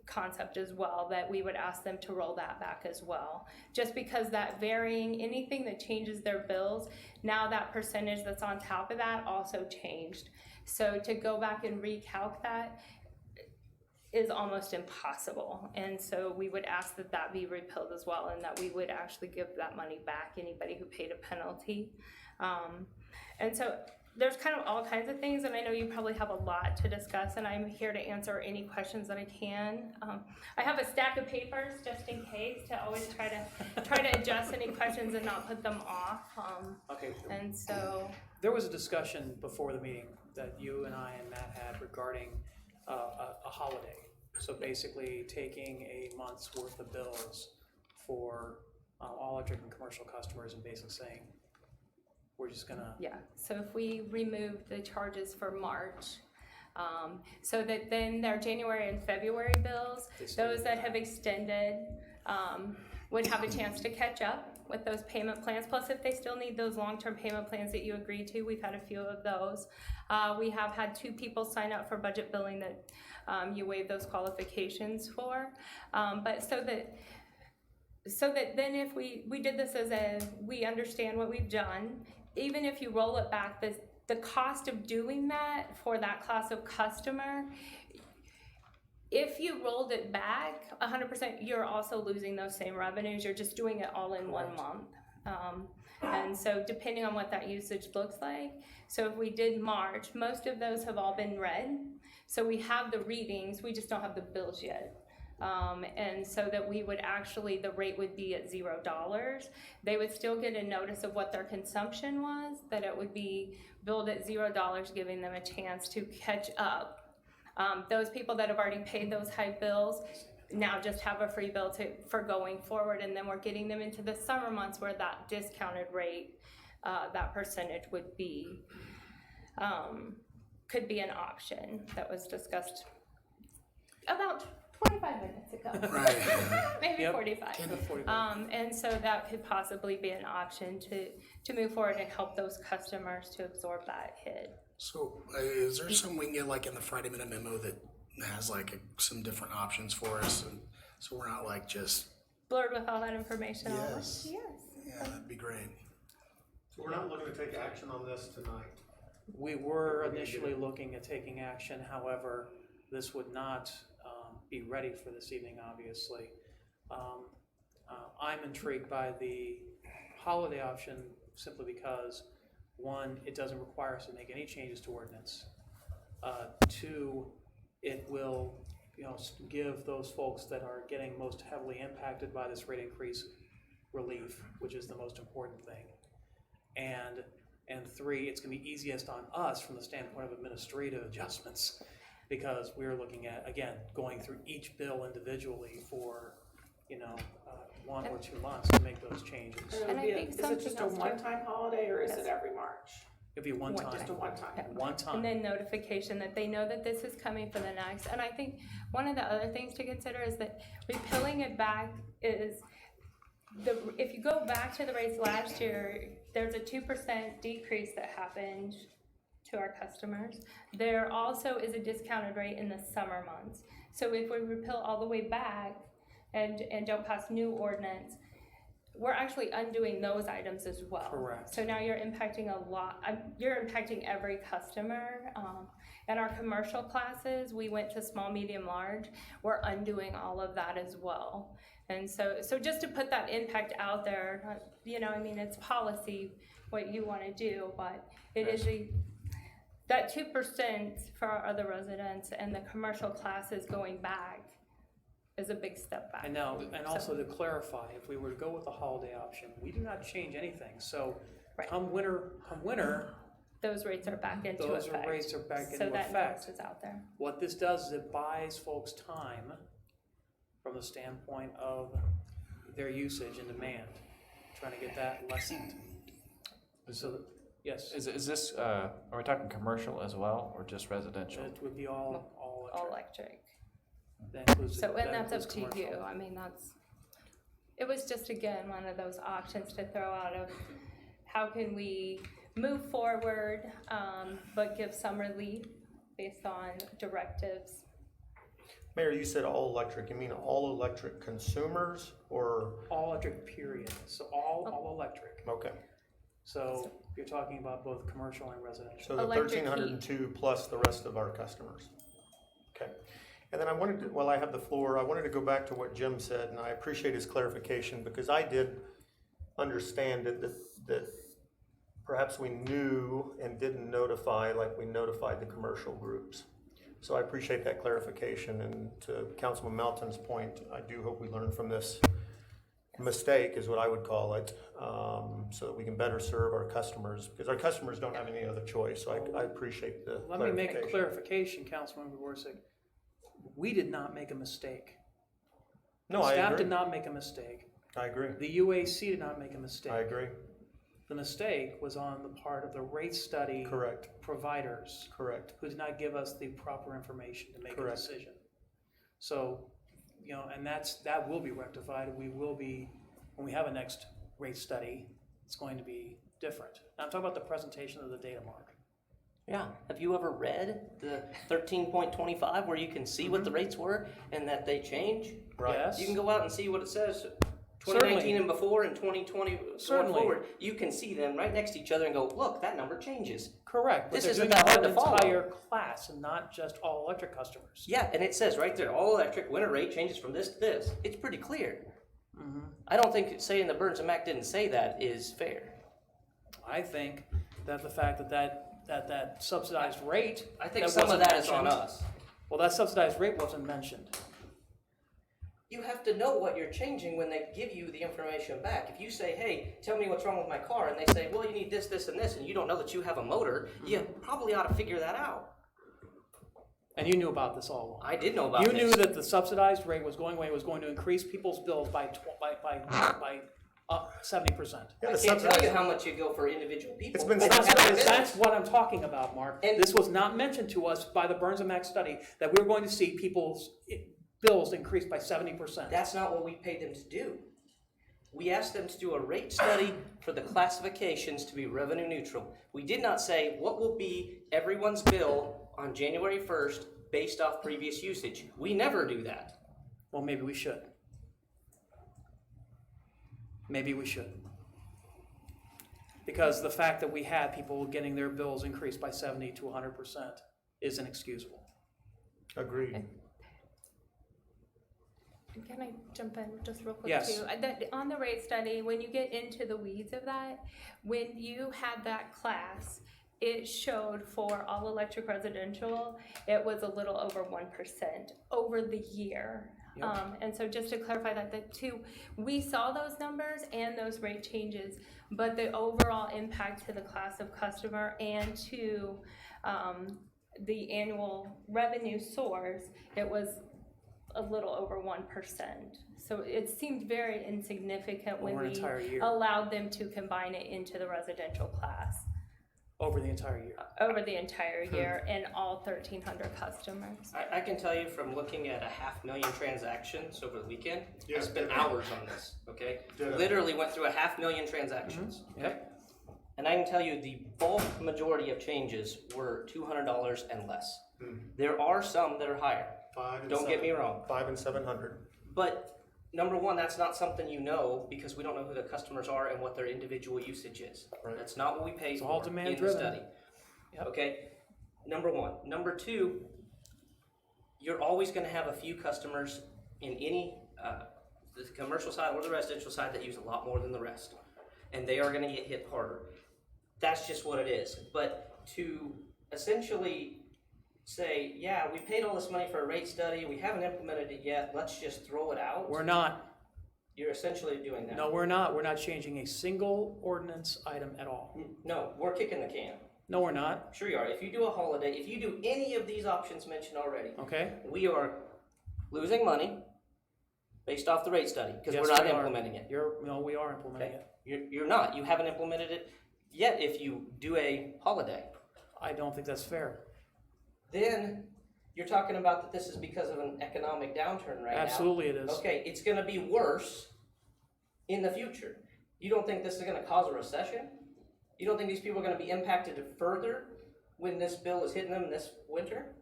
concept as well, that we would ask them to roll that back as well. Just because that varying, anything that changes their bills, now that percentage that's on top of that also changed. So to go back and recalc that is almost impossible. And so we would ask that that be repealed as well, and that we would actually give that money back, anybody who paid a penalty. And so there's kind of all kinds of things, and I know you probably have a lot to discuss, and I'm here to answer any questions that I can. I have a stack of papers just in case, to always try to adjust any questions and not put them off. Okay. And so There was a discussion before the meeting that you and I and Matt had regarding a holiday. So basically taking a month's worth of bills for all electric and commercial customers and basically saying, we're just gonna. yeah, so if we remove the charges for March, so that then their January and February bills, those that have extended, would have a chance to catch up with those payment plans. Plus, if they still need those long-term payment plans that you agreed to, we've had a few of those. We have had 2 people sign up for budget billing that you waive those qualifications for. But so that then if we did this we understand what we've done, even if you roll it back, the cost of doing that for that class of customer, if you rolled it back 100%, you're also losing those same revenues. You're just doing it all in 1 month. And so depending on what that usage looks like, so if we did March, most of those have all been read. So we have the readings, we just don't have the bills yet. And so that we would actually, the rate would be at $0. They would still get a notice of what their consumption was, that it would be billed at $0, giving them a chance to catch up. Those people that have already paid those high bills now just have a free bill for going forward, and then we're getting them into the summer months where that discounted rate, that percentage would be, could be an option that was discussed about 25 minutes ago. Right. Maybe Yep. 45. And so that could possibly be an option to move forward and help those customers to absorb that hit. So is there something we can get like in the Friday minute memo that has like some different options for us, and so we're not like just Blurred with all that information. all at once? Yes. Yes. yeah, that'd be great. So we're not looking to take action on this tonight. We were initially looking at taking action, however, this would not be ready for this evening, obviously. I'm intrigued by the holiday option simply because, 1, it doesn't require us to make any changes to ordinance. 2, it will, give those folks that are getting most heavily impacted by this rate increase relief, which is the most important thing. And 3, it's gonna be easiest on us from the standpoint of administrative adjustments, because we're looking at, again, going through each bill individually for, 1 or 2 months to make those changes. And I think Is it something just a else too. one-time holiday, or is Yes. it every March? It'd be one time. Just a one-time? One And time. then notification that they know that this is coming for the next. And I think one of the other things to consider is that repealing it back is, if you go back to the rates last year, there's a 2% decrease that happened to our customers. There also is a discounted rate in the summer months. So if we repeal all the way back and don't pass new ordinance, we're actually undoing those items as well. Correct. So now you're impacting a lot, you're impacting every customer. And our commercial classes, we went to small, medium, large, we're undoing all of that as well. And so just to put that impact out there, it's policy, what you wanna do, but it is that 2% for our other residents and the commercial classes going back is a big step back. And now, and also to clarify, if we were to go with the holiday option, we do not change anything. So Right. come winter, Those rates are back into those effect. rates are back So into that effect. notice is out there. What this does is it buys folks time from the standpoint of their usage and demand, trying to get that lessened. So, yes, Is this, are we talking commercial as well, or just residential? it would be all All electric. electric. That includes. So, that and that's up includes to you, commercial. I mean, it was just, again, one of those options to throw out of how can we move forward, but give some relief based on directives. Mayor, you said all electric, you mean all electric consumers or, All electric period, so all electric. okay. So you're talking about both commercial and residential. So the Electric heat. 1,302 plus the rest of our customers. Okay. And then I wanted to, while I have the floor, I wanted to go back to what Jim said, and I appreciate his clarification because I did understand that perhaps we knew and didn't notify like we notified the commercial groups. So I appreciate that clarification, and to Councilman Melton's point, I do hope we learn from this mistake is what I would call it, so that we can better serve our customers, because our customers don't have any other choice, so I appreciate the Let me make a clarification. clarification, Councilmember Gorsuch. We did not make a mistake. No, I Staff agree. did not make a mistake. I agree. The UAC did not make a mistake. I agree. The mistake was on the part of the rate study Correct. providers Correct. who did not give us the proper information to make a Correct. decision. So, you know, and that will be rectified. We will be, when we have a next rate study, it's going to be different. Now, I'm talking about the presentation of the data, Mark. Yeah, have you ever read the 13.25 where you can see what the rates were and that they change? Right. Yes. You can go out and see what it says, Certainly. 2019 and before and 2020 going Certainly. forward. You can see them right next to each other and go, look, that number changes. Correct. This but they're isn't doing that hard the to follow. entire class and not just all electric customers. Yeah, and it says right there, all electric winter rate changes from this to this. It's pretty clear. I don't think saying the Burns and Mac didn't say that is fair. I think that the fact that subsidized rate. I think that some of wasn't that is on mentioned- us. Well, that subsidized rate wasn't mentioned. You have to know what you're changing when they give you the information back. If you say, hey, tell me what's wrong with my car, and they say, well, you need this, this, and this, and you don't know that you have a motor, you probably ought to figure that out. And you knew about this all along. I did know about You this. knew that the subsidized rate was going away, was going to increase people's bills by 70%. Yeah, I the can't tell you subsidized- how much you go for individual people. It's been They don't have subsidized. that That's what I'm talking about, Mark. And- This was not mentioned to us by the Burns and Mac study, that we were going to see people's bills increase by 70%. That's not what we paid them to do. We asked them to do a rate study for the classifications to be revenue neutral. We did not say what will be everyone's bill on January 1st based off previous usage. We never do that. Well, maybe we should. Maybe we should. Because the fact that we had people getting their bills increased by 70 to 100% is inexcusable. Agreed. Can I jump in just real quick Yes. too? On the rate study, when you get into the weeds of that, when you had that class, it showed for all electric residential, it was a little over 1% over the year. Yep. And so just to clarify that, the two, we saw those numbers and those rate changes, but the overall impact to the class of customer and to the annual revenue source, it was a little over 1%. So it seemed very insignificant when Over an we entire year. allowed them to combine it into the residential class Over the entire year. over the entire year and all 1,300 customers. I can tell you from looking at 500,000 transactions over the weekend, I spent hours on this, okay? Literally went through 500,000 transactions, okay? And I can tell you the bulk majority of changes were $200 and less. There are some that are higher. Don't get me wrong. 5 and 700. But number one, that's not something you know because we don't know who the customers are and what their individual usage is. Right. That's not what we pay It's for all demand in the driven. study. Yep. Okay, number one. Number two, you're always going to have a few customers in any the commercial side or the residential side that use a lot more than the rest, and they are going to get hit harder. That's just what it is. But to essentially say, yeah, we paid all this money for a rate study, we haven't implemented it yet, let's just throw it out. We're not. You're essentially doing that. No, we're not. We're not changing a single ordinance item at all. No, we're kicking the can. No, we're not. Sure you are. If you do a holiday, if you do any of these options mentioned already, Okay? we are losing money based off the rate study because Yes, we're not we are. implementing it. No, we are implementing Okay? it. You're not. You haven't implemented it yet if you do a holiday. I don't think that's fair. Then You're talking about that this is because of an economic downturn right now. Absolutely it is. Okay, it's gonna be worse in the future. You don't think this is gonna cause a recession? You don't think these people are gonna be impacted further when this bill is hitting them this winter?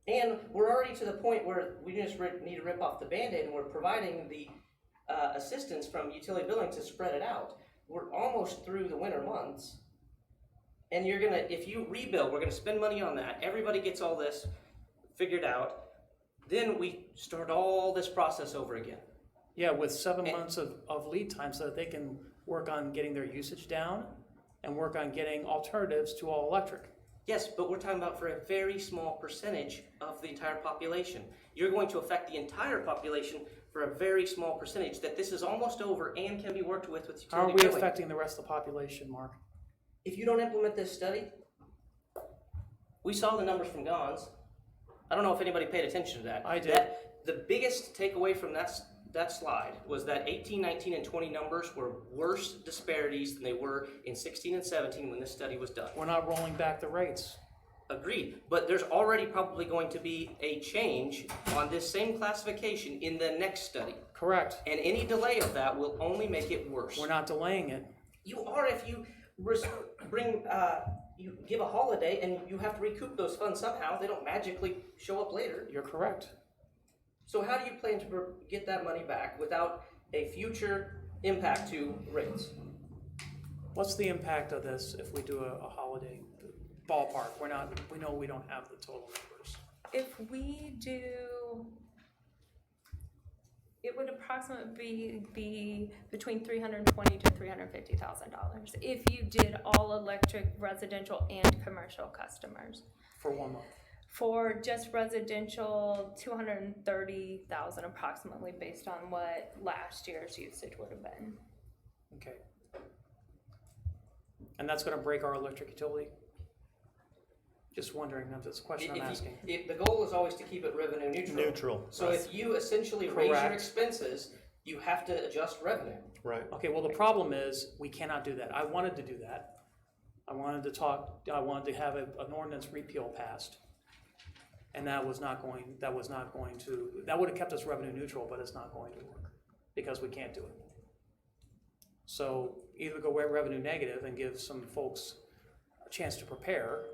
And we're already to the point where we just need to rip off the Band-Aid, and we're providing the assistance from utility billing to spread it out. We're almost through the winter months. And you're gonna, if you rebuild, we're gonna spend money on that. Everybody gets all this figured out. Then we start all this process over again. Yeah, with 7 months of lead time so that they can work on getting their usage down and work on getting alternatives to all electric. Yes, but we're talking about for a very small percentage of the entire population. You're going to affect the entire population for a very small percentage that this is almost over and can be worked with How utility are we billing. affecting the rest of the population, Mark? If you don't implement this study, we saw the numbers from GONS. I don't know if anybody paid attention to that. I did. The biggest takeaway from that slide was that 18, 19, and 20 numbers were worse disparities than they were in 16 and 17 when this study was done. We're not rolling back the rates. Agreed, but there's already probably going to be a change on this same classification in the next study. Correct. And any delay of that will only make it worse. We're not delaying it. You are if you you give a holiday and you have to recoup those funds somehow. They don't magically show up later. You're correct. So how do you plan to get that money back without a future impact to rates? What's the impact of this if we do a holiday ballpark? We know we don't have the total numbers. If we do, it would approximately be between $320,000 to $350,000 if you did all electric residential and commercial customers. For 1 month. For just residential, $230,000 approximately, based on what last year's usage would have been. Okay. And that's gonna break our electric utility? Just wondering, that's a question I'm asking. The goal is always to keep it revenue neutral. Neutral. So if you essentially raise your Correct. expenses, you have to adjust revenue. Right. Okay, well, the problem is, we cannot do that. I wanted to do that. I wanted to have an ordinance repeal passed. And that would have kept us revenue neutral, but it's not going to work, because we can't do it. So either go revenue negative and give some folks a chance to prepare,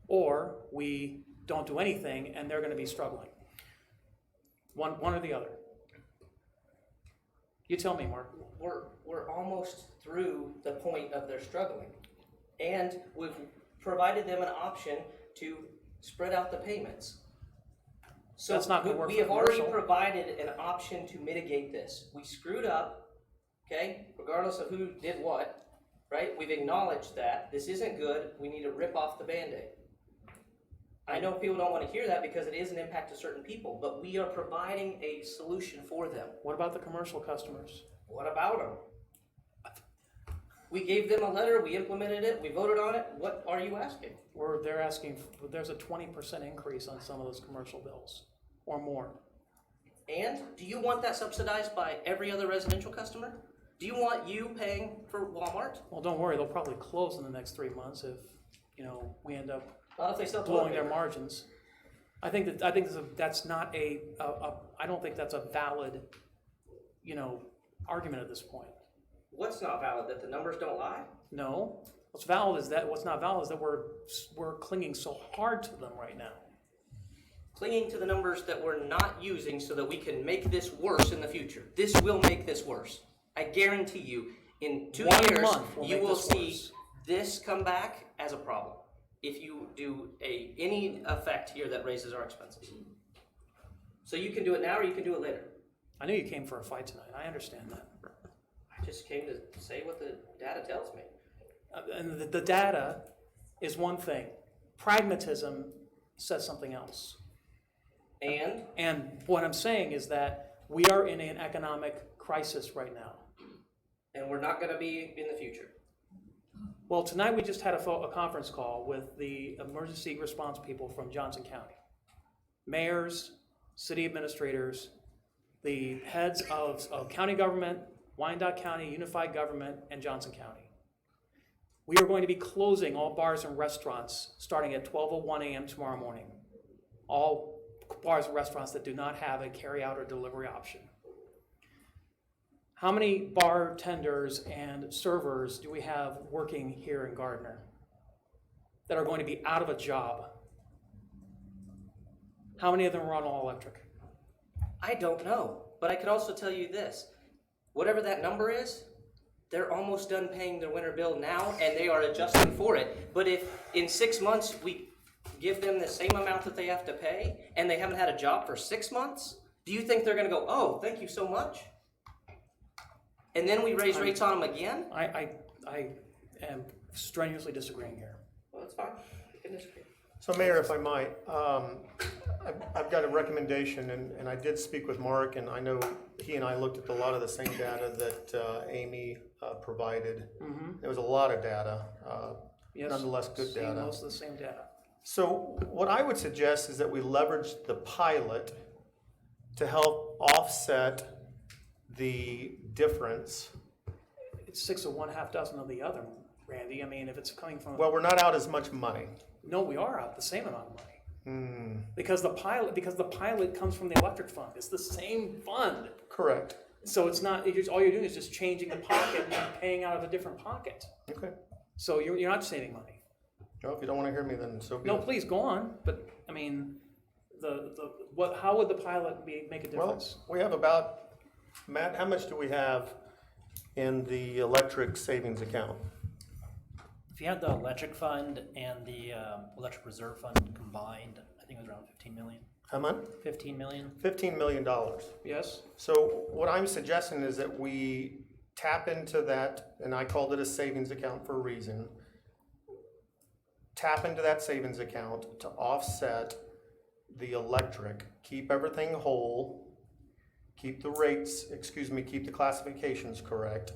or we don't do anything and they're gonna be struggling. One or the other. You tell me, Mark. We're almost through the point of their struggling. And we've provided them an option to spread out the payments. So That's not gonna work we for have already commercial. provided an option to mitigate this. We screwed up, okay, regardless of who did what, right? We've acknowledged that this isn't good. We need to rip off the Band-Aid. I know people don't want to hear that because it is an impact to certain people, but we are providing a solution for them. What about the commercial customers? What about them? We gave them a letter, we implemented it, we voted on it. What are you asking? They're asking, there's a 20% increase on some of those commercial bills, or more. And do you want that subsidized by every other residential customer? Do you want you paying for Walmart? Well, don't worry, they'll probably close in the next 3 months if, we end up Not if they sell blowing toilet their paper. margins. I think that's not I don't think that's a valid, argument at this point. What's not valid? That the numbers don't lie? No, what's not valid is that we're clinging so hard to them right now. Clinging to the numbers that we're not using so that we can make this worse in the future. This will make this worse. I guarantee you, in 2 1 years, month will you make will this see worse. this come back as a problem. If you do any effect here that raises our expenses. So you can do it now or you can do it later. I knew you came for a fight tonight, I understand that. I just came to say what the data tells me. And the data is one thing, pragmatism says something else. And what I'm saying is that we are in an economic crisis right now. And we're not gonna be in the future. Well, tonight we just had a conference call with the emergency response people from Johnson County. Mayors, city administrators, the heads of county government, Wyandotte County, Unified Government, and Johnson County. We are going to be closing all bars and restaurants starting at 12:01 a.m. tomorrow morning. all bars and restaurants that do not have a carry-out or delivery option. How many bartenders and servers do we have working here in Gardner that are going to be out of a job? How many of them are on all electric? I don't know, but I could also tell you this. Whatever that number is, they're almost done paying their winter bill now, and they are adjusting for it. But if in 6 months we give them the same amount that they have to pay, and they haven't had a job for 6 months, do you think they're gonna go, oh, thank you so much? And then we raise rates on them again? I am strenuously disagreeing here. Well, that's fine. We can disagree. So Mayor, if I might, I've got a recommendation, and I did speak with Mark, and I know he and I looked at a lot of the same data that Amy provided. There was a lot of data, Yes, nonetheless good seeing data. most of the same data. So what I would suggest is that we leverage the pilot to help offset the difference. It's 6 of one, half dozen of the other, Randy. I mean, if it's coming from, Well, we're not out as much money. no, we are out the same amount of money. Because the pilot comes from the electric fund. It's the same fund. Correct. So it's not, all you're doing is just changing the pocket and paying out of a different pocket. Okay. So you're not saving money. Well, if you don't want to hear me, then so be No, it. please go on. But I mean, how would the pilot make a Well, difference? we have about, Matt, how much do we have in the electric savings account? If you had the electric fund and the electric reserve fund combined, I think it was around 15 million. How much? 15 million. $15 million. Yes. So what I'm suggesting is that we tap into that, and I called it a savings account for a reason. Tap into that savings account to offset the electric, keep everything whole, keep the rates, keep the classifications correct,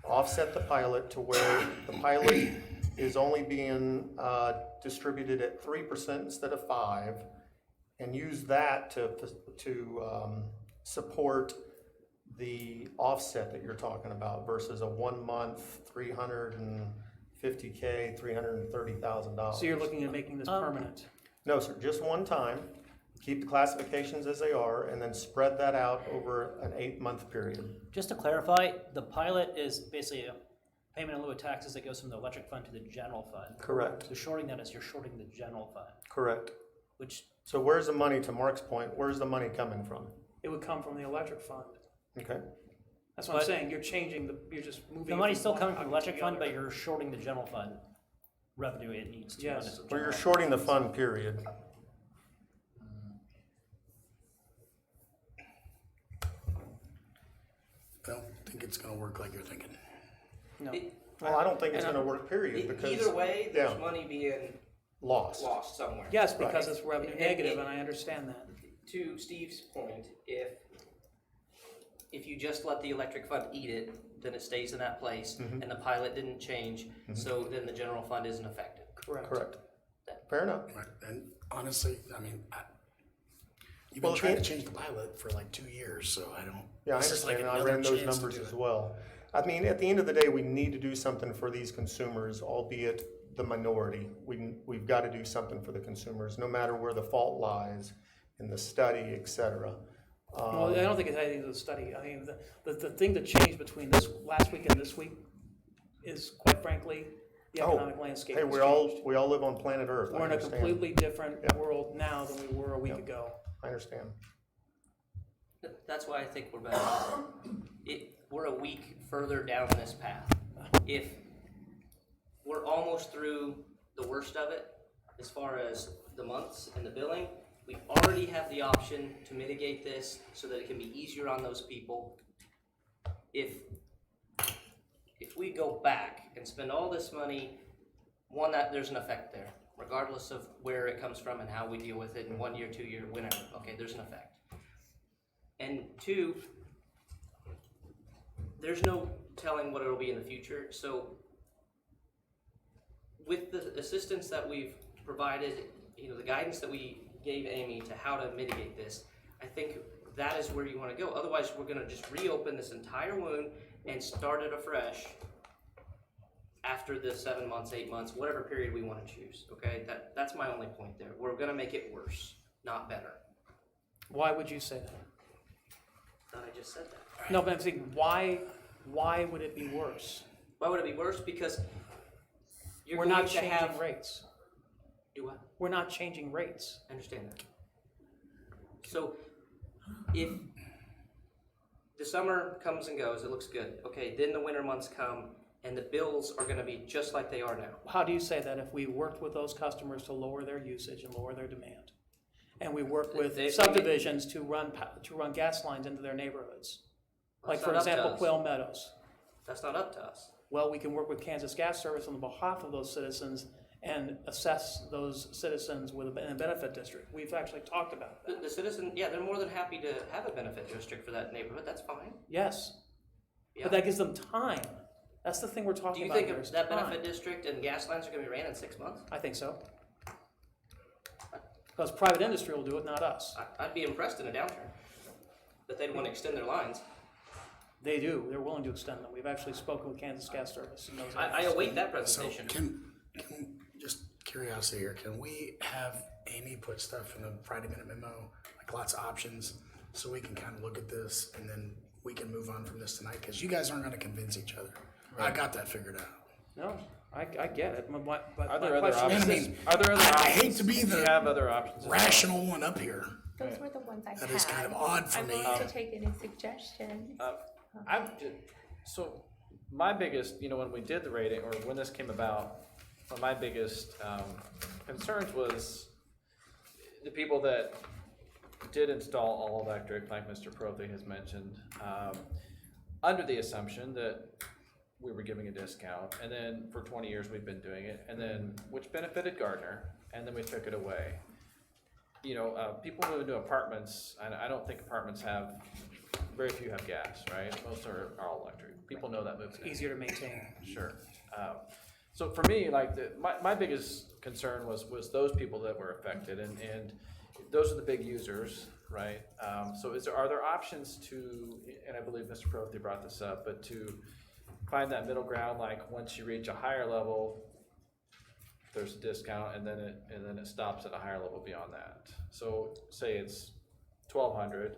offset the pilot to where the pilot is only being distributed at 3% instead of 5%, and use that to support the offset that you're talking about versus a 1 month, $350K, $330,000. So you're looking at making this permanent. No, sir, just one time, keep the classifications as they are, and then spread that out over an 8-month period. Just to clarify, the pilot is basically a payment in lieu of taxes that goes from the electric fund to the general fund. Correct. So shorting that is you're shorting the general fund, Correct. which So where's the money, to Mark's point, where's the money coming from? It would come from the electric fund. Okay, That's what I'm But- saying. You're just moving. the it money's from still one coming from the pocket to electric the fund, other. but you're shorting the general fund revenue it needs to run Yes. as a well, you're general shorting the fund, period. I don't think it's gonna work like you're thinking. No. Well, I don't think it's And gonna work, period, because. Either way, there's yeah, money being Lost. lost somewhere. Yes, because Right. it's revenue negative, and I understand that. To Steve's point, if you just let the electric fund eat it, then it stays in that place, and the pilot didn't change, so then the general fund isn't affected. Correct. Correct. Fair enough. Right, and honestly, I mean, you've Well, been trying if to change the pilot for like 2 years, so I don't. Yeah, I this is like understand, and I another ran those chance to numbers do as it. well. I mean, at the end of the day, we need to do something for these consumers, albeit the minority. We've got to do something for the consumers, no matter where the fault lies in the study, et cetera. Well, I don't think it's anything to the study. I mean, the thing that changed between this last week and this week is, quite frankly, the economic landscape Hey, has changed. we all live on planet Earth, I We're in a understand. completely different Yeah. world now than we were a week Yeah. ago. I understand. That's why I think we're better off. We're a week further down this path. If we're almost through the worst of it, as far as the months and the billing, we already have the option to mitigate this so that it can be easier on those people. If we go back and spend all this money, one, that there's an effect there, regardless of where it comes from and how we deal with it in 1 year, 2 year, whenever, okay, there's an effect. And two, there's no telling what it'll be in the future, so with the assistance that we've provided, the guidance that we gave Amy to how to mitigate this, I think that is where you want to go. Otherwise, we're going to just reopen this entire wound and start it afresh after the 7 months, 8 months, whatever period we want to choose. Okay, that's my only point there. We're going to make it worse. not better. Why would you say that? Thought I just said that. No, but I'm saying, why would it be worse? Why would it be worse? Because you're We're going not to changing have rates. Do what? We're not changing rates. I understand that. So if the summer comes and goes, it looks good. Okay, then the winter months come and the bills are gonna be just like they are now. How do you say that if we worked with those customers to lower their usage and lower their demand? And we work with They- subdivisions to run gas lines into their neighborhoods? Like, That's for not up to example, us. Quail Meadows. That's not up to us. Well, we can work with Kansas Gas Service on behalf of those citizens and assess those citizens with a benefit district. We've actually talked about that. The citizen, yeah, they're more than happy to have a benefit district for that neighborhood, that's fine. Yes, Yeah. but that gives them time. That's the thing we're Do talking you about think here if is that time. benefit district and gas lines are gonna be ran in 6 months? I think so. Because private industry will do it, not us. I'd be impressed in a downturn, but they'd wanna extend their lines. They do, they're willing to extend them. We've actually spoken with Kansas Gas Service and those. I await that So presentation. can, just curiosity here, can we have Amy put stuff in the Friday Minute Memo, like lots of options, so we can kind of look at this and then we can move on from this tonight? Because you guys aren't going to convince each other. I got that figured out. No, I get it, but Are there my other question is options? this. I mean, Are there other I options? hate to be Do you the have other options? as well? rational one up here. Those were the ones I had. That is kind of odd for I'm me. willing to take any suggestions. So my biggest, when we did the rating, or when this came about, one of my biggest concerns was the people that did install all electric, like Mr. Prothy has mentioned, under the assumption that we were giving a discount, and then for 20 years we've been doing it, and then, which benefited Gardner, and then we took it away. People move into apartments, and I don't think apartments have, very few have gas, right? Most are all electric. People know that moving in. Easier to maintain. Sure. So for me, like, my biggest concern was those people that were affected, and those are the big users, right? So are there options to, and I believe Mr. Prothy brought this up, but to find that middle ground, like once you reach a higher level, there's a discount, and then it stops at a higher level beyond that. So say it's 1,200,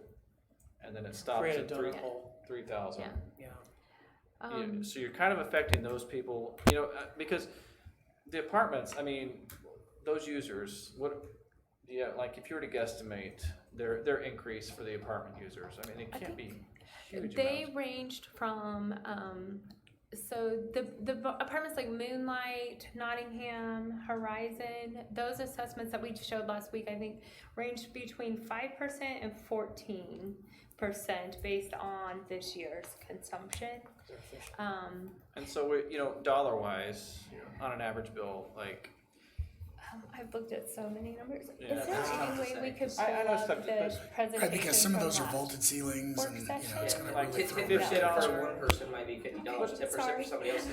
and then it stops Create a at donut hole. 3,000. Yeah. Yeah. So you're kind of affecting those people, because the apartments, those users, like if you were to guesstimate their increase for the apartment users, it can't be huge They amounts. ranged from, so the apartments like Moonlight, Nottingham, Horizon, those assessments that we showed last week, I think, ranged between 5% and 14% based on this year's consumption. And so we, dollar wise, on an average bill, like, I've looked at so many numbers. Yeah. Is there any way we could I pull know up stuff- the but- presentation Right, because some of from those are last vaulted ceilings work and, it's session? gonna Like, really it's throw $50 it $50 off. for one person might be $50, 10% Sorry. for somebody else.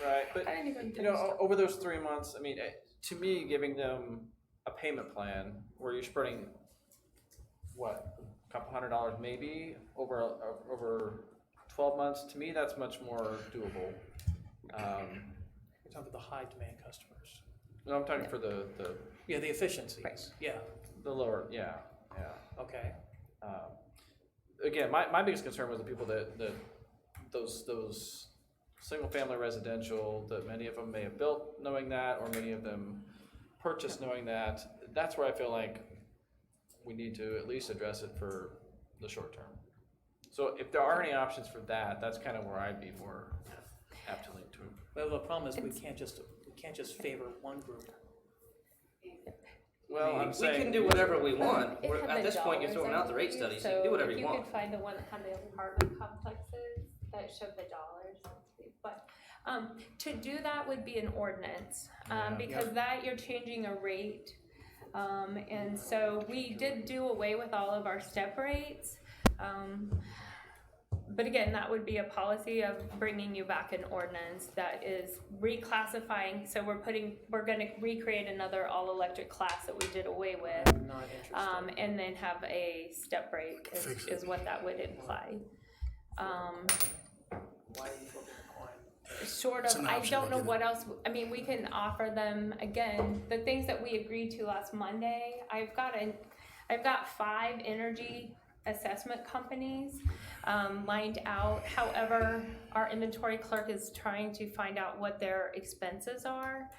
right, but, I didn't even finish. over those 3 months, to me, giving them a payment plan where you're spreading, what, a couple $100 maybe over 12 months, to me, that's much more doable. We're talking about the high demand customers. No, I'm talking for the Yeah, the efficiencies. Yeah, lower, yeah. okay. Again, my biggest concern was the people that those single family residential, that many of them may have built knowing that, or many of them purchased knowing that. That's where I feel like we need to at least address it for the short term. So if there are any options for that, that's kind of where I'd be more apt to lean to. Well, the problem is we can't just favor one group. Well, I'm We saying. can do whatever we want. It had At the this point, you're dollars, throwing I out the rate believe, studies, you can do whatever if you want. You could find the one that had the apartment complexes that showed the dollars, but, to do that would be an ordinance, because that you're changing a rate. And so we did do away with all of our step rates. But again, that would be a policy of bringing you back an ordinance that is reclassifying, so we're gonna recreate another all-electric class that we did away with. I'm not interested. And then have a step rate is what that would imply. Why are you flipping the coin? short It's of, an I option don't to know get what else, I mean, we can offer them, again, the things that we agreed to last Monday. I've got 5 energy assessment companies lined out. However, our inventory clerk is trying to find out what their expenses are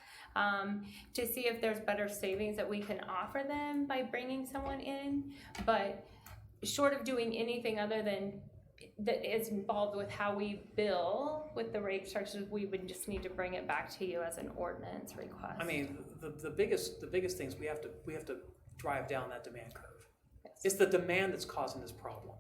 to see if there's better savings that we can offer them by bringing someone in. But short of doing anything other than that is involved with how we bill with the rate structures, we would just need to bring it back to you as an ordinance request. I mean, the biggest things we have to drive down that demand curve. Yes. It's the demand that's causing this problem.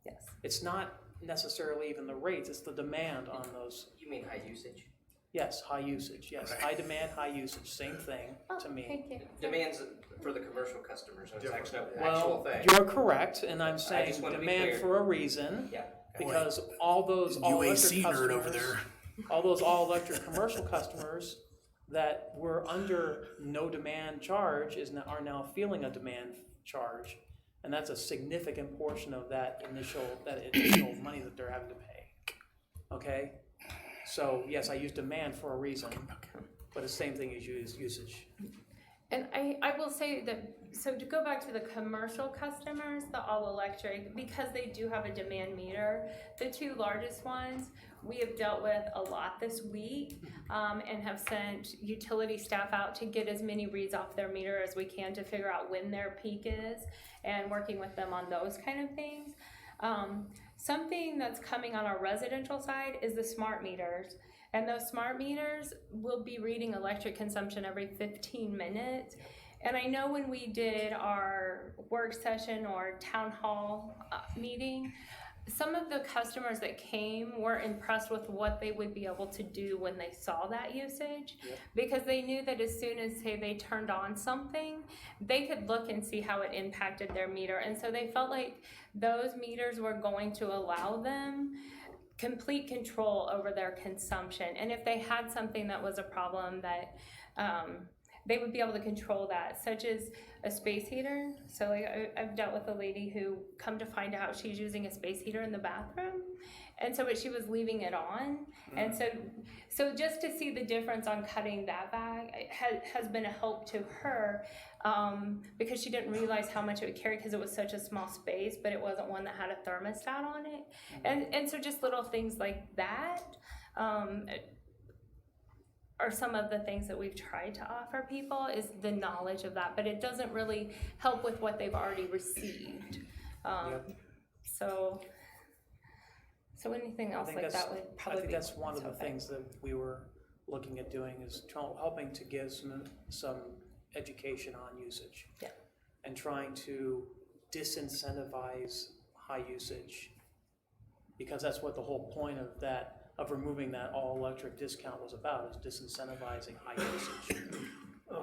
Yes. It's not necessarily even the rates, it's the demand on those. You mean high usage? Yes, high usage, yes, high demand, high usage, same thing to me. Thank you. Demands for the commercial customers, it's actually an Well, actual thing. you're correct, and I'm saying just wanna be demand clear. for a reason, Yeah. because all those all-electric UAC nerd over customers, there. all those all-electric commercial customers that were under no demand charge are now feeling a demand charge. And that's a significant portion of that additional money that they're having to pay. Okay? So yes, I use demand for a reason, but the same thing as usage. And I will say that, so to go back to the commercial customers, the all electric, because they do have a demand meter, the 2 largest ones, we have dealt with a lot this week and have sent utility staff out to get as many reads off their meter as we can to figure out when their peak is and working with them on those kind of things. Something that's coming on our residential side is the smart meters. And those smart meters will be reading electric consumption every 15 minutes. And I know when we did our work session or town hall meeting, some of the customers that came were impressed with what they would be able to do when they saw that usage, because they knew that as soon as, say, they turned on something, they could look and see how it impacted their meter. And so they felt like those meters were going to allow them complete control over their consumption. And if they had something that was a problem, that they would be able to control that, such as a space heater. So like I've dealt with a lady who, come to find out, she's using a space heater in the bathroom, and so but she was leaving it on. And so just to see the difference on cutting that back has been a help to her, because she didn't realize how much it would carry because it was such a small space, but it wasn't one that had a thermostat on it. And so just little things like that are some of the things that we've tried to offer people, is the knowledge of that, but it doesn't really help with what they've already received. So anything else like that would probably I think be that's one of the something. things that we were looking at doing, is helping to give some education on usage. Yeah. And trying to disincentivize high usage, because that's what the whole point of removing that all-electric discount was about, is disincentivizing high usage.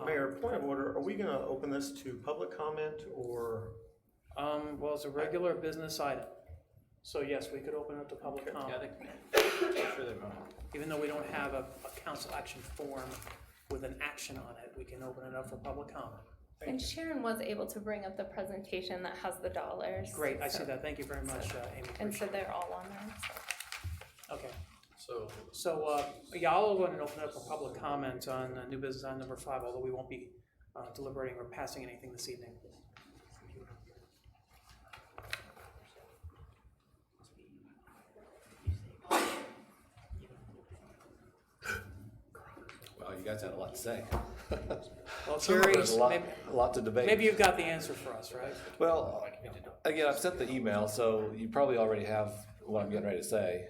Mayor, point of order, are we gonna open this to public comment or? Well, it's a regular business item, so yes, we could open it to public Yeah, comment. sure they will. Even though we don't have a council action form with an action on it, we can open it up for public comment. And Sharon was able to bring up the presentation that has the dollars. Great, I see so- that, thank you very much, Amy. And so Appreciate they're all on there. it. Okay. So, Yeah, I'll go ahead and open up for public comment on new business item number 5, although we won't be deliberating or passing anything this evening. Well, you guys had a lot to say. Well, There's Terry, a lot to debate. maybe you've got the answer for us, right? Well, again, I've sent the email, so you probably already have what I'm getting ready to say.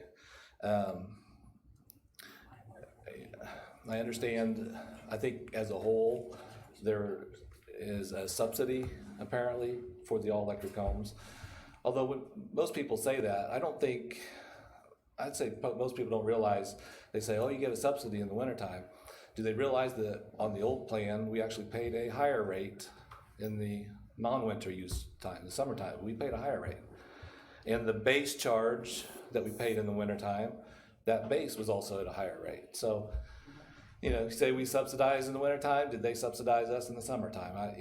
I understand, I think as a whole, there is a subsidy apparently for the all-electric homes. Although when most people say that, I'd say most people don't realize, they say, oh, you get a subsidy in the wintertime. Do they realize that on the old plan, we actually paid a higher rate in the non-winter use time, the summertime? We paid a higher rate. And the base charge that we paid in the wintertime, that base was also at a higher rate. So, say we subsidize in the wintertime, did they subsidize us in the summertime?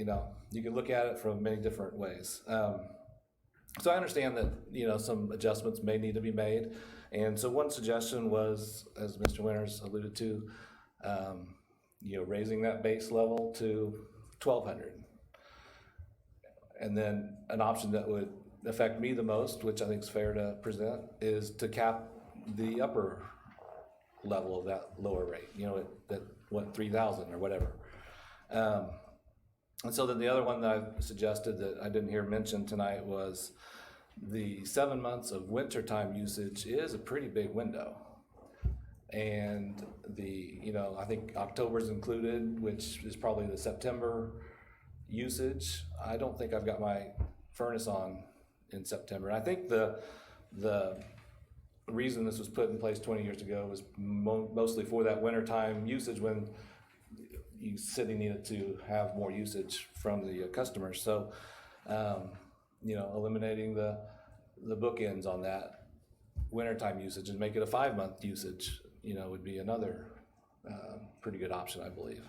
You can look at it from many different ways. So I understand that, some adjustments may need to be made. And so one suggestion was, as Mr. Winters alluded to, raising that base level to 1,200. And then an option that would affect me the most, which I think is fair to present, is to cap the upper level of that lower rate, at 3,000 or whatever. And so then the other one that I suggested that I didn't hear mentioned tonight was the 7 months of wintertime usage is a pretty big window. And I think October's included, which is probably the September usage. I don't think I've got my furnace on in September. And I think the reason this was put in place 20 years ago was mostly for that wintertime usage when you city needed to have more usage from the customers. So, eliminating the bookends on that wintertime usage and make it a 5-month usage, would be another pretty good option, I believe.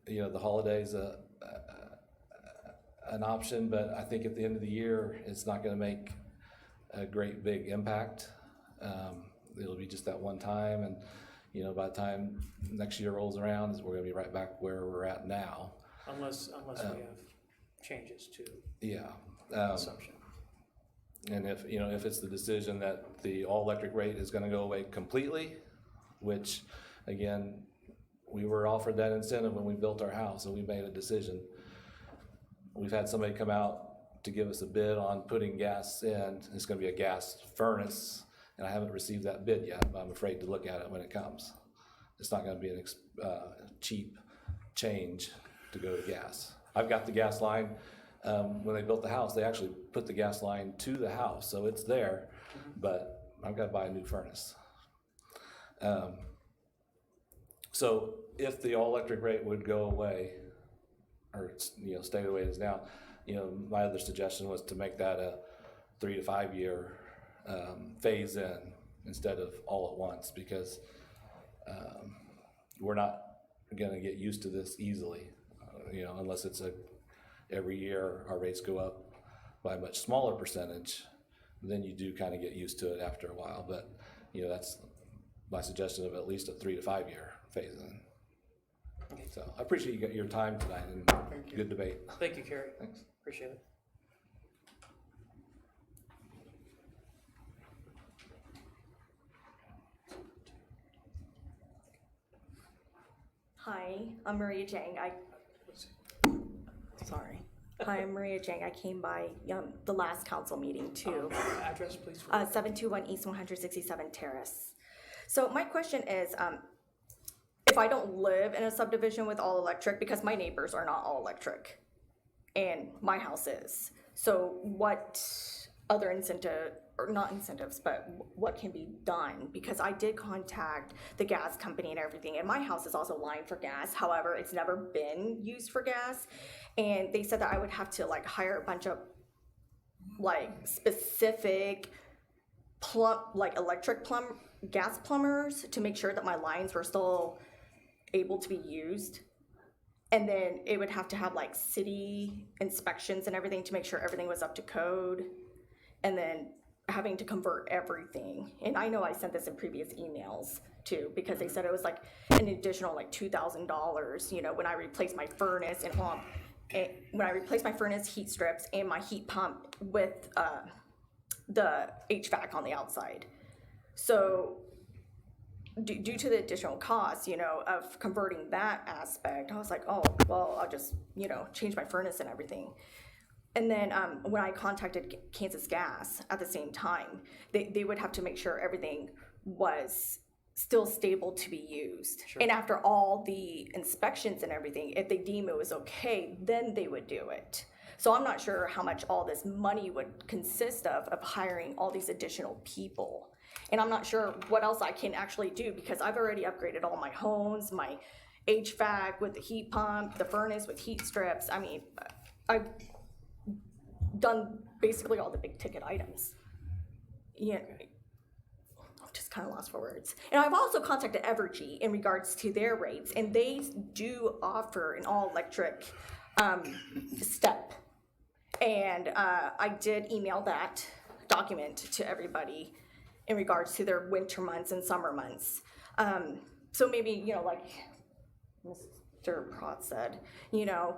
The holidays an option, but I think at the end of the year, it's not going to make a great big impact. It'll be just that one time, and by the time next year rolls around, we're going to be right back where we're at now. Unless we have changes to Yeah. consumption. And if it's the decision that the all-electric rate is going to go away completely, which again, we were offered that incentive when we built our house, and we made a decision. We've had somebody come out to give us a bid on putting gas in. It's going to be a gas furnace, and I haven't received that bid yet, but I'm afraid to look at it when it comes. It's not going to be a cheap change to go to gas. I've got the gas line. When they built the house, they actually put the gas line to the house, so it's there, but I've got to buy a new furnace. So if the all-electric rate would go away, or stay the way it is now, my other suggestion was to make that a 3 to 5 year phase in instead of all at once, because we're not going to get used to this easily, unless it's every year our rates go up by a much smaller percentage, then you do kind of get used to it after a while. But that's my suggestion of at least a 3 to 5 year phase in. So I appreciate you got your time tonight and good debate. Thank you, Carrie. Thanks. Appreciate it. Hi, I'm Maria Jang. Sorry. Hi, I'm Maria Jang. I came by the last council meeting too. Address, please. 721 East 167 Terrace. So my question is, if I don't live in a subdivision with all electric, because my neighbors are not all electric, and my house is, so what other incentive, or not incentives, but what can be done? Because I did contact the gas company and everything, and my house is also lined for gas. However, it's never been used for gas, and they said that I would have to hire a bunch of specific gas plumbers to make sure that my lines were still able to be used. And then it would have to have city inspections and everything to make sure everything was up to code. And then having to convert everything. And I know I sent this in previous emails too, because they said it was an additional $2,000, when I replaced my furnace and when I replaced my furnace, heat strips, and my heat pump with the HVAC on the outside. So due to the additional cost, of converting that aspect, I was like, oh, well, I'll just, change my furnace and everything. And then when I contacted Kansas Gas at the same time, they would have to make sure everything was still stable to be used. Sure. And after all the inspections and everything, if they deem it was okay, then they would do it. So I'm not sure how much all this money would consist of hiring all these additional people. And I'm not sure what else I can actually do, because I've already upgraded all my homes, my HVAC with the heat pump, the furnace with heat strips. I mean, I've done basically all the big ticket items. Yeah, I'm just kind of lost for words. And I've also contacted Evergy in regards to their rates, and they do offer an all electric step. And I did email that document to everybody in regards to their winter months and summer months. So maybe, you know, like Mr. Prott said, you know,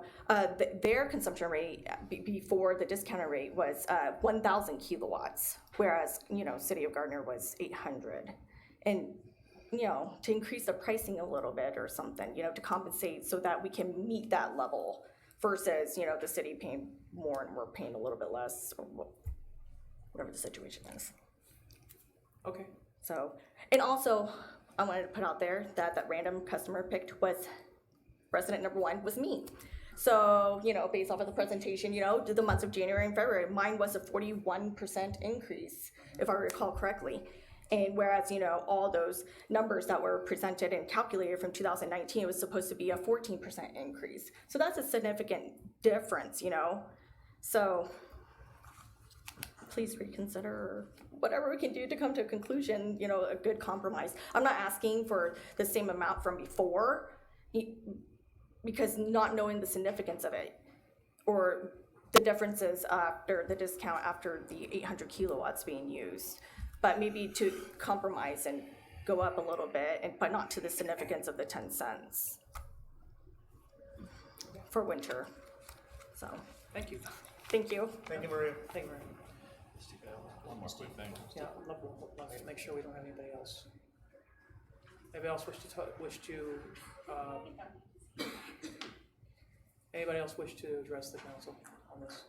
their consumption rate before the discounted rate was 1,000 kilowatts, whereas, you know, City of Gardner was 800. And, you know, to increase the pricing a little bit or something, you know, to compensate so that we can meet that level versus, you know, the city paying more and we're paying a little bit less, or whatever the situation is. Okay. So, and also, I wanted to put out there that that random customer picked was resident number 1 was me. So, you know, based off of the presentation, you know, the months of January and February, mine was a 41% increase, if I recall correctly. And whereas, you know, all those numbers that were presented and calculated from 2019, it was supposed to be a 14% increase. So that's a significant difference, you know. So please reconsider whatever we can do to come to a conclusion, you know, a good compromise. I'm not asking for the same amount from before, because not knowing the significance of it or the differences after the discount after the 800 kilowatts being used. But maybe to compromise and go up a little bit, but not to the significance of the 10 cents for winter. So, Thank you. thank you. Thank you, Maria. Thank you very much. One more quick thing. Yeah, let's make sure we don't have anybody else. Anybody else anybody else wish to address the council on this?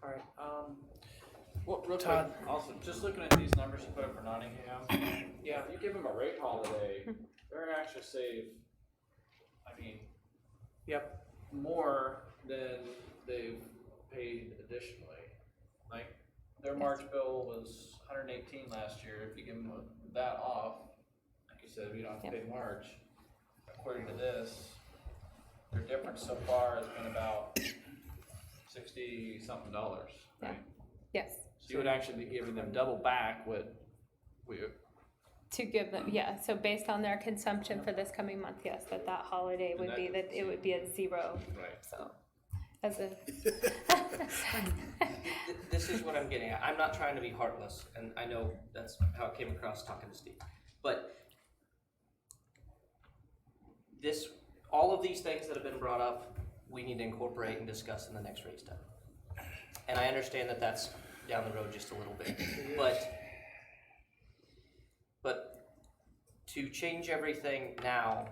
All right, Well, real quick, Todd. also, just looking at these numbers you put up for Nottingham, yeah, if you give them a rate holiday, they're gonna actually save, I mean, yep, more than they've paid additionally. Like, their March bill was 118 last year. If you give them that off, like you said, we don't have to pay March. According to this, their difference so far has been about $60-something, right? Yes, So you would actually be giving them double back what we, to give them, yeah, so based on their consumption for this coming month, yes, that holiday would be, that it would be at 0, right. so, as a. This is what I'm getting at. I'm not trying to be heartless, and I know that's how it came across talking to Steve. But all of these things that have been brought up, we need to incorporate and discuss in the next rate study. And I understand that that's down the road just a little bit, but to change everything now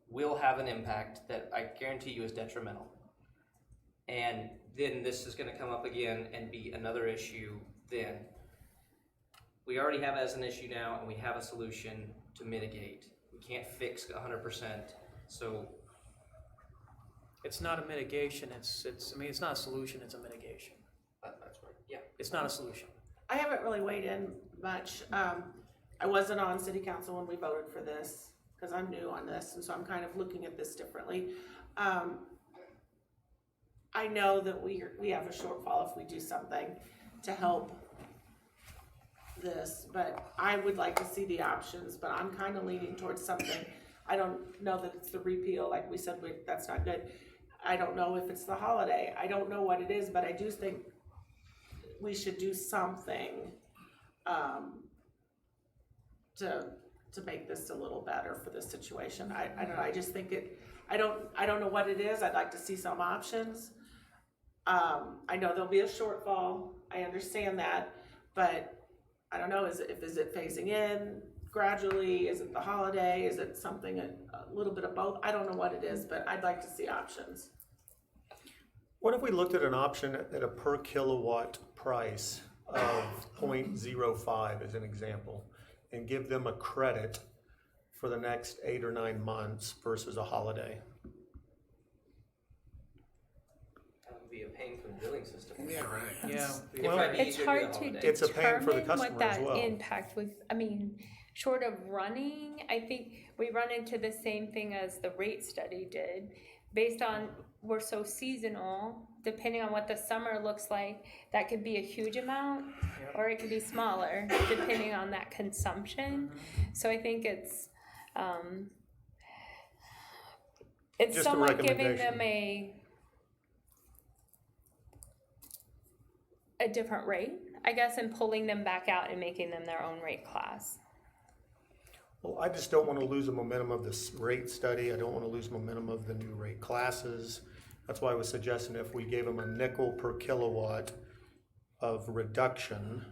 will have an impact that I guarantee you is detrimental. And then this is gonna come up again and be another issue then. We already have it as an issue now, and we have a solution to mitigate. We can't fix 100%, so. it's not a mitigation, I mean, it's not a solution, it's a mitigation. That's right, yeah. It's not a solution. I haven't really weighed in much. I wasn't on city council when we voted for this, because I'm new on this, and so I'm kind of looking at this differently. I know that we have a shortfall if we do something to help this, but I would like to see the options, but I'm kind of leaning towards something. I don't know that it's the repeal, like we said, that's not good. I don't know if it's the holiday. I don't know what it is, but I do think we should do something to make this a little better for this situation. I don't know, I just think I don't know what it is. I'd like to see some options. I know there'll be a shortfall, I understand that, but I don't know, is it phasing in gradually? Is it the holiday? Is it something, a little bit of both? I don't know what it is, but I'd like to see options. What if we looked at an option at a per kilowatt price of 0.05 as an example, and give them a credit for the next 8 or 9 months versus a holiday? That would be a pain for the billing system. Yeah, right. Yeah. It'd probably be It's easier to do hard the to holiday. It's a pain for the determine customer what as that well. impact was, I mean, short of running, I think we run into the same thing as the rate study did. Based on, we're so seasonal, depending on what the summer looks like, that could be a huge amount, or it could be smaller, depending on that consumption. So I think it's Just a somewhat giving recommendation. them a different rate, I guess, and pulling them back out and making them their own rate class. Well, I just don't want to lose the momentum of this rate study. I don't want to lose momentum of the new rate classes. That's why I was suggesting if we gave them a nickel per kilowatt of reduction,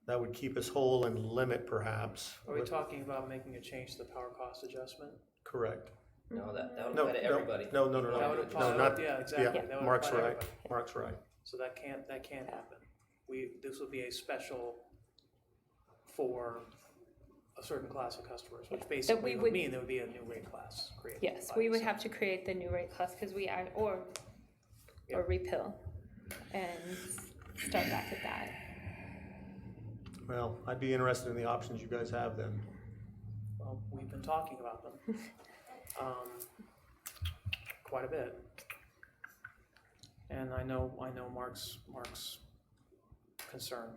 that would keep us whole and limit perhaps. Are we talking about making a change to the power cost adjustment? Correct. No, that would No, apply to everybody. no, That would apply, not, yeah, exactly. That would Mark's apply to right, everybody. Mark's right. So that can't happen. This would be a special for a certain class of customers, which basically would mean there would be a new rate class created. Yes, by we would the have to create the new rate class because we add, or repeal and start back at that. Well, I'd be interested in the options you guys have then. Well, we've been talking about them quite a bit, and I know Mark's concern.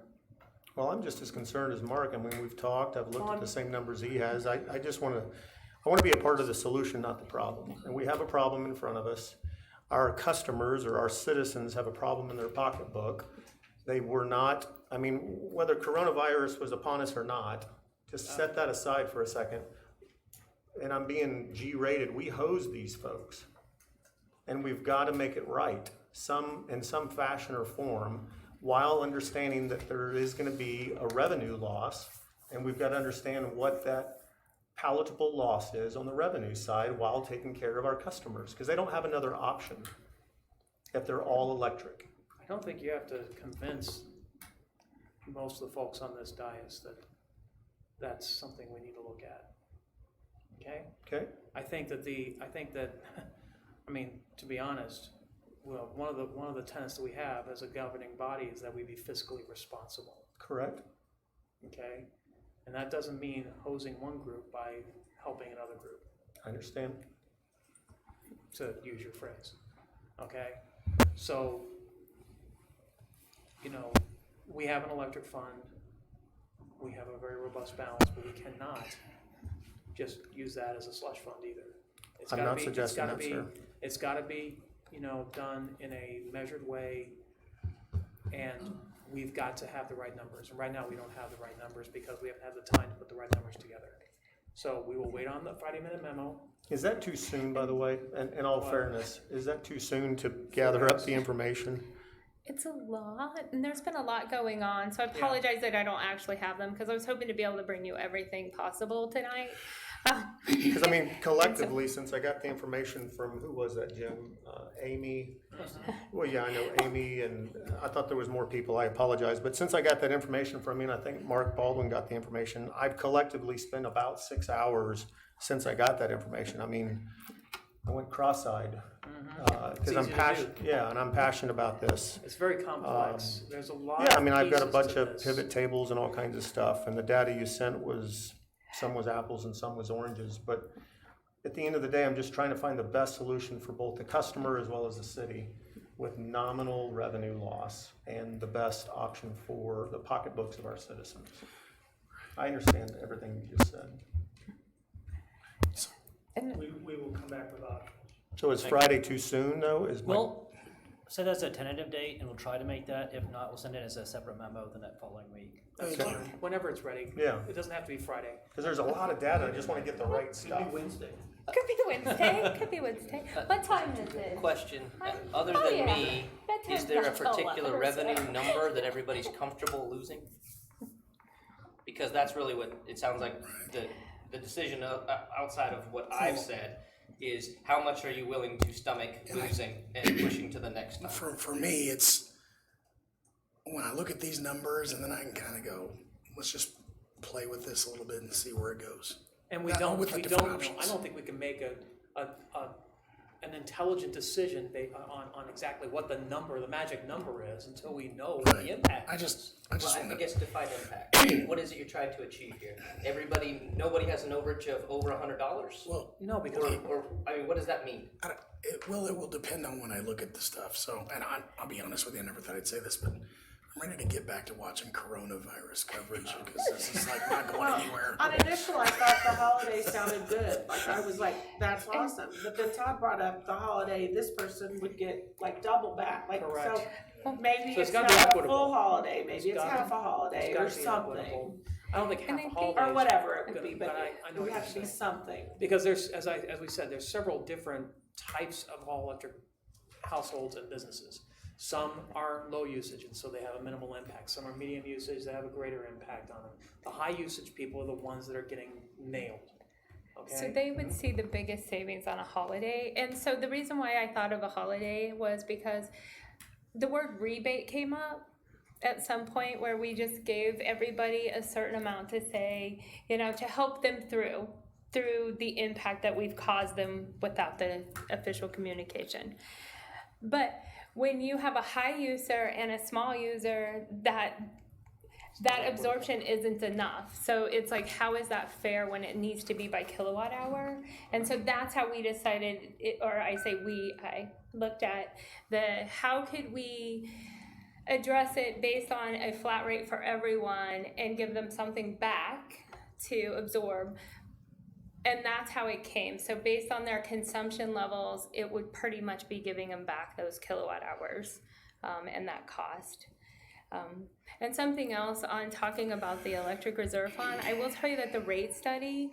Well, I'm just as concerned as Mark. I mean, we've talked, I've looked at the same numbers he has. I just want to be a part of the solution, not the problem. And we have a problem in front of us. Our customers or our citizens have a problem in their pocketbook. They were not, I mean, whether coronavirus was upon us or not, just set that aside for a second. And I'm being G-rated, we hose these folks. And we've got to make it right, in some fashion or form, while understanding that there is going to be a revenue loss, and we've got to understand what that palatable loss is on the revenue side while taking care of our customers, because they don't have another option if they're all electric. I don't think you have to convince most of the folks on this dais that that's something we need to look at. Okay? Okay? I think that I mean, to be honest, well, one of the tenets that we have as a governing body is that we be fiscally responsible. Correct? Okay? And that doesn't mean hosing one group by helping another group, I understand. to use your phrase. Okay? So, we have an electric fund. We have a very robust balance, but we cannot just use that as a slush fund either. It's I'm gotta not be- suggesting that, sir. It's gotta be, done in a measured way, and we've got to have the right numbers. And right now, we don't have the right numbers because we haven't had the time to put the right numbers together. So we will wait on the Friday minute memo. Is that too soon, by the way? And in all fairness, is that too soon to gather up the information? It's a lot, and there's been a lot going on, so I apologize that I don't actually have them, because I was hoping to be able to bring you everything possible tonight. Because I mean, collectively, since I got the information from, who was that, Jim? Amy? Well, yeah, I know Amy, and I thought there was more people, I apologize. But since I got that information from you, and I think Mark Baldwin got the information, I've collectively spent about 6 hours since I got that information. I mean, I went cross-eyed. Because I'm passionate, and I'm passionate about this. It's very complex. There's a lot. Yeah, I mean, I've got a pieces bunch to of this. pivot tables and all kinds of stuff, and the data you sent was, some was apples and some was oranges, but at the end of the day, I'm just trying to find the best solution for both the customer as well as the city with nominal revenue loss and the best option for the pocketbooks of our citizens. I understand everything you just said. We will come back with options. So is Friday too soon, though? We'll set that as a tentative date, and we'll try to make that. If not, we'll send it as a separate memo the next following week. That's Okay. fine. Whenever it's ready. Yeah. It doesn't have to be Friday. Because there's a lot of data, I just want to get the right stuff. Wednesday. Could be Wednesday, could be Wednesday. What time is it? Question, Hi. other Oh, than yeah. me, That is time's there a not till particular 11, revenue so- number that everybody's comfortable losing? Because that's really what, it sounds like the decision outside of what I've said is how much are you willing to stomach losing and pushing to the next time? For me, it's when I look at these numbers and then I can kind of go, let's just play with this a little bit and see where it goes. And we With don't the know, different I options. don't think we can make an intelligent decision on exactly what the magic number is until we know what the impact I is. just Well, want I to. guess define impact. What is it you're trying to achieve here? Nobody has an overage of over $100? Well, No, because Or, I mean, what does that mean? it will depend on when I look at the stuff. So, and I'll be honest with you, I never thought I'd say this, but I'm ready to get back to watching coronavirus coverage because this is like not going anywhere. On initial, I thought the holiday sounded good, like I was like, that's awesome, but then Todd brought up the holiday, this person would get like double back, like, so. Correct. Maybe So it's it's gotta be not a equitable. full holiday, maybe it's gotta- half a holiday It's or gotta be something. equitable. I don't think And half I a think- holiday. Or whatever it could Good, be, but I know it what would have you're to be saying. something. Because there's, as we said, there's several different types of all-electric households and businesses. Some are low usage, and so they have a minimal impact. Some are medium usage, they have a greater impact on them. The high usage people are the ones that are getting nailed, okay? So they would see the biggest savings on a holiday. And so the reason why I thought of a holiday was because the word rebate came up at some point where we just gave everybody a certain amount to say, you know, to help them through the impact that we've caused them without the official communication. But when you have a high user and a small user, that absorption isn't enough. So it's like, how is that fair when it needs to be by kilowatt hour? And so that's how we decided, I looked at how could we address it based on a flat rate for everyone and give them something back to absorb. And that's how it came. So based on their consumption levels, it would pretty much be giving them back those kilowatt hours and that cost. And something else on talking about the electric reserve fund, I will tell you that the rate study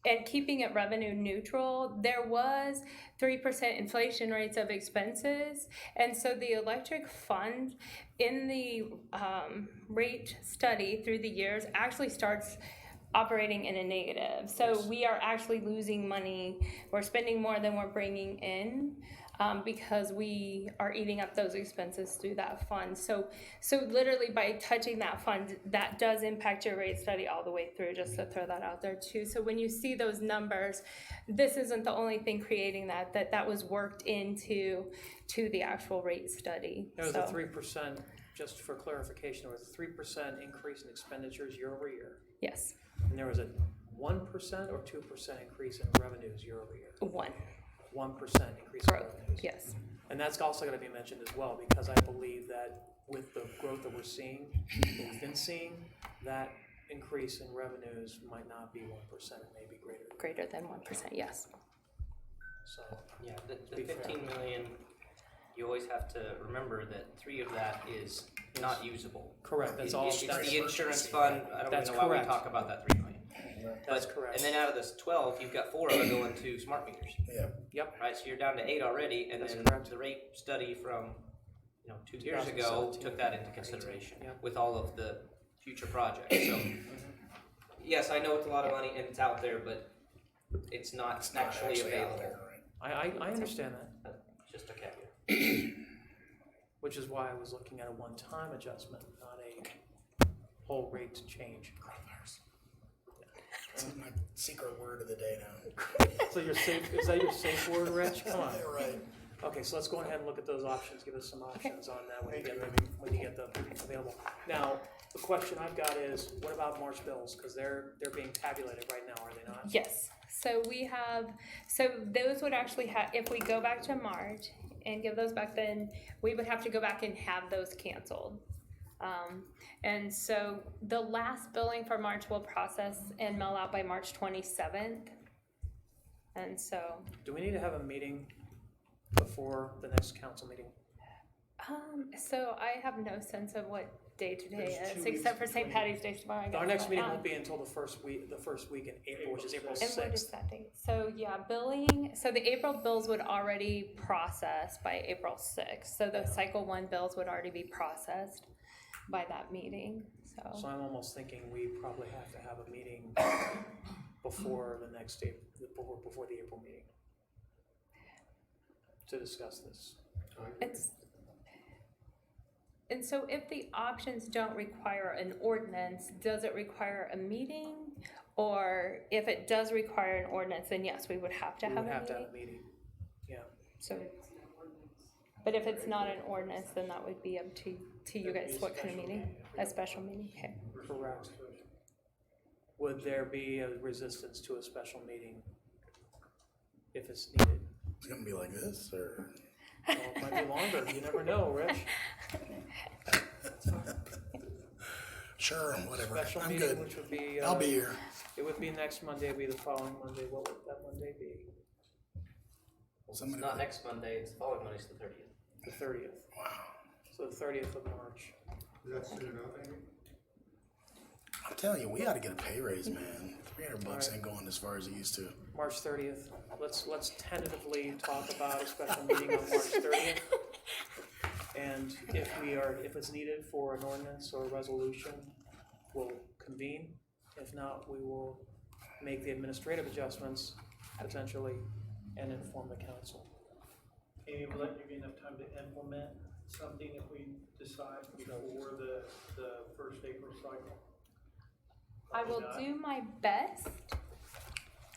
and keeping it revenue neutral, there was 3% inflation rates of expenses. And so the electric fund in the rate study through the years actually starts operating in a negative. So we are actually losing money. We're spending more than we're bringing in because we are eating up those expenses through that fund. So literally by touching that fund, that does impact your rate study all the way through, just to throw that out there too. So when you see those numbers, this isn't the only thing creating that was worked into the actual rate study. There was a 3%, just for clarification, there was a 3% increase in expenditures year over year. Yes. And there was a 1% or 2% increase in revenues year over year? 1% 1% increase in revenues. Yes. And that's also gonna be mentioned as well, because I believe that with the growth that we're seeing, that we've been seeing, that increase in revenues might not be 1%, it may be greater. Greater than 1%, yes. So, Yeah, the be fair. 15 million, you always have to remember that 3 of that is not usable. correct, that's all, It's that's, the insurance fund, I don't That's even know why we correct. talk about that 3 million. that's But- correct. And then out of this 12, you've got 4 of it going to smart meters, Yeah. Yep, right? So you're down to 8 already, and That's then correct. the rate study from, 2 years ago 2017, took that into consideration Yep. with all of the future projects, so. Yes, I know it's a lot of money and it's out there, but it's not actually out available. there, right? I understand that, That's just a caveat. which is why I was looking at a one-time adjustment, not a whole rate change. This is my secret word of the day now. So your safe, is that your safe word, Rich? Come on. You're right. Okay, so let's go ahead and look at those options, give us some options on that when you get them available. Now, the question I've got is, what about March bills? Because they're being tabulated right now, are they not? Yes. So those would actually have, if we go back to March and give those back, then we would have to go back and have those canceled. And so the last billing for March will process and mail out by March 27th. And so, Do we need to have a meeting before the next council meeting? so I have no sense of what day today There's 2 is, weeks except for St. between- Patty's Day tomorrow. I Our guess. next meeting won't be until the first week in April, which is April And what is 6th. that date? So yeah, billing, so the April bills would already process by April 6th. So the cycle 1 bills would already be processed by that meeting, So so. I'm almost thinking we probably have to have a meeting before the next day, before the April meeting to discuss this. And so if the options don't require an ordinance, does it require a meeting? Or if it does require an ordinance, then yes, we would have to We have would a have to have meeting. a meeting, yeah. So, but if it's not an ordinance, then that would be up to you guys, what kind of meeting? A special meeting, okay. Correct. Would there be a resistance to a special meeting if it's needed? It's gonna be like this, or? Well, it might be longer, you never know, Rich. Sure, whatever. Special I'm meeting, good. which would be. I'll be here. It would be next Monday, it'd be the following Monday, what would that Monday be? It's not next Monday, it's the following Monday's the 30th. The 30th. Wow. So the 30th of March. Is that soon enough, Amy? I'm telling you, we ought to get a pay raise, man. $300 Alright. ain't going as far as it used to. March 30th. Let's tentatively talk about a special meeting on March 30th. And if it's needed for an ordinance or a resolution, we'll convene. If not, we will make the administrative adjustments potentially and inform the council. Amy, will that give you enough time to implement something if we decide before the first April cycle? I will do my best,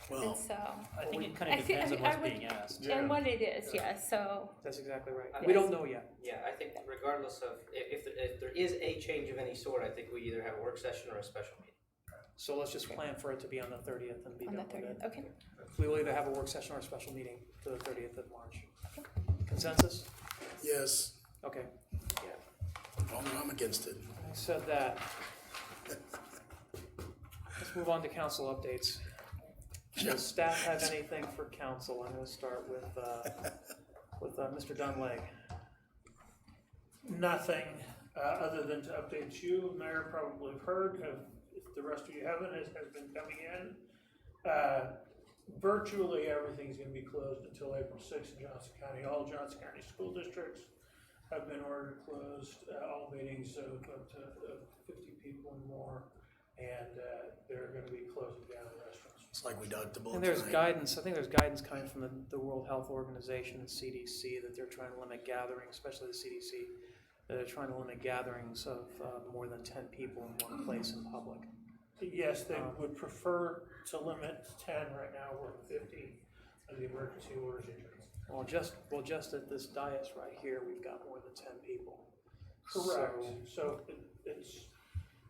and Well, so. I think it kind I of think- depends on I what's would- being asked. And what it is, yes, so. That's exactly right. Yes. We don't know yet. Yeah, I think regardless of, if there is a change of any sort, I think we either have a work session or a special meeting. So let's just plan for it to be on the 30th and be On the done with it. 30th, okay. We will either have a work session or a special meeting for the 30th of March. Consensus? yes, Okay. I'm against it. I said that. Let's move on to council updates. Does staff have anything for council? I'm gonna start with Mr. Dunlay. Nothing, other than to update you, Mayor probably have heard, if the rest of you haven't, it has been coming in. Virtually everything's gonna be closed until April 6th in Johnson County. All Johnson County school districts have been ordered closed, all meetings of up to 50 people and more, and they're gonna be closing down restaurants. It's like we dodged the bullet And there's tonight. guidance, I think there's guidance coming from the World Health Organization and CDC that they're trying to limit gatherings, especially the CDC, that they're trying to limit gatherings of more than 10 people in one place in public. Yes, they would prefer to limit to 10 right now, we're at 50 of the emergency orders issued. Well, just at this dais right here, we've got more than 10 people. Correct, So- so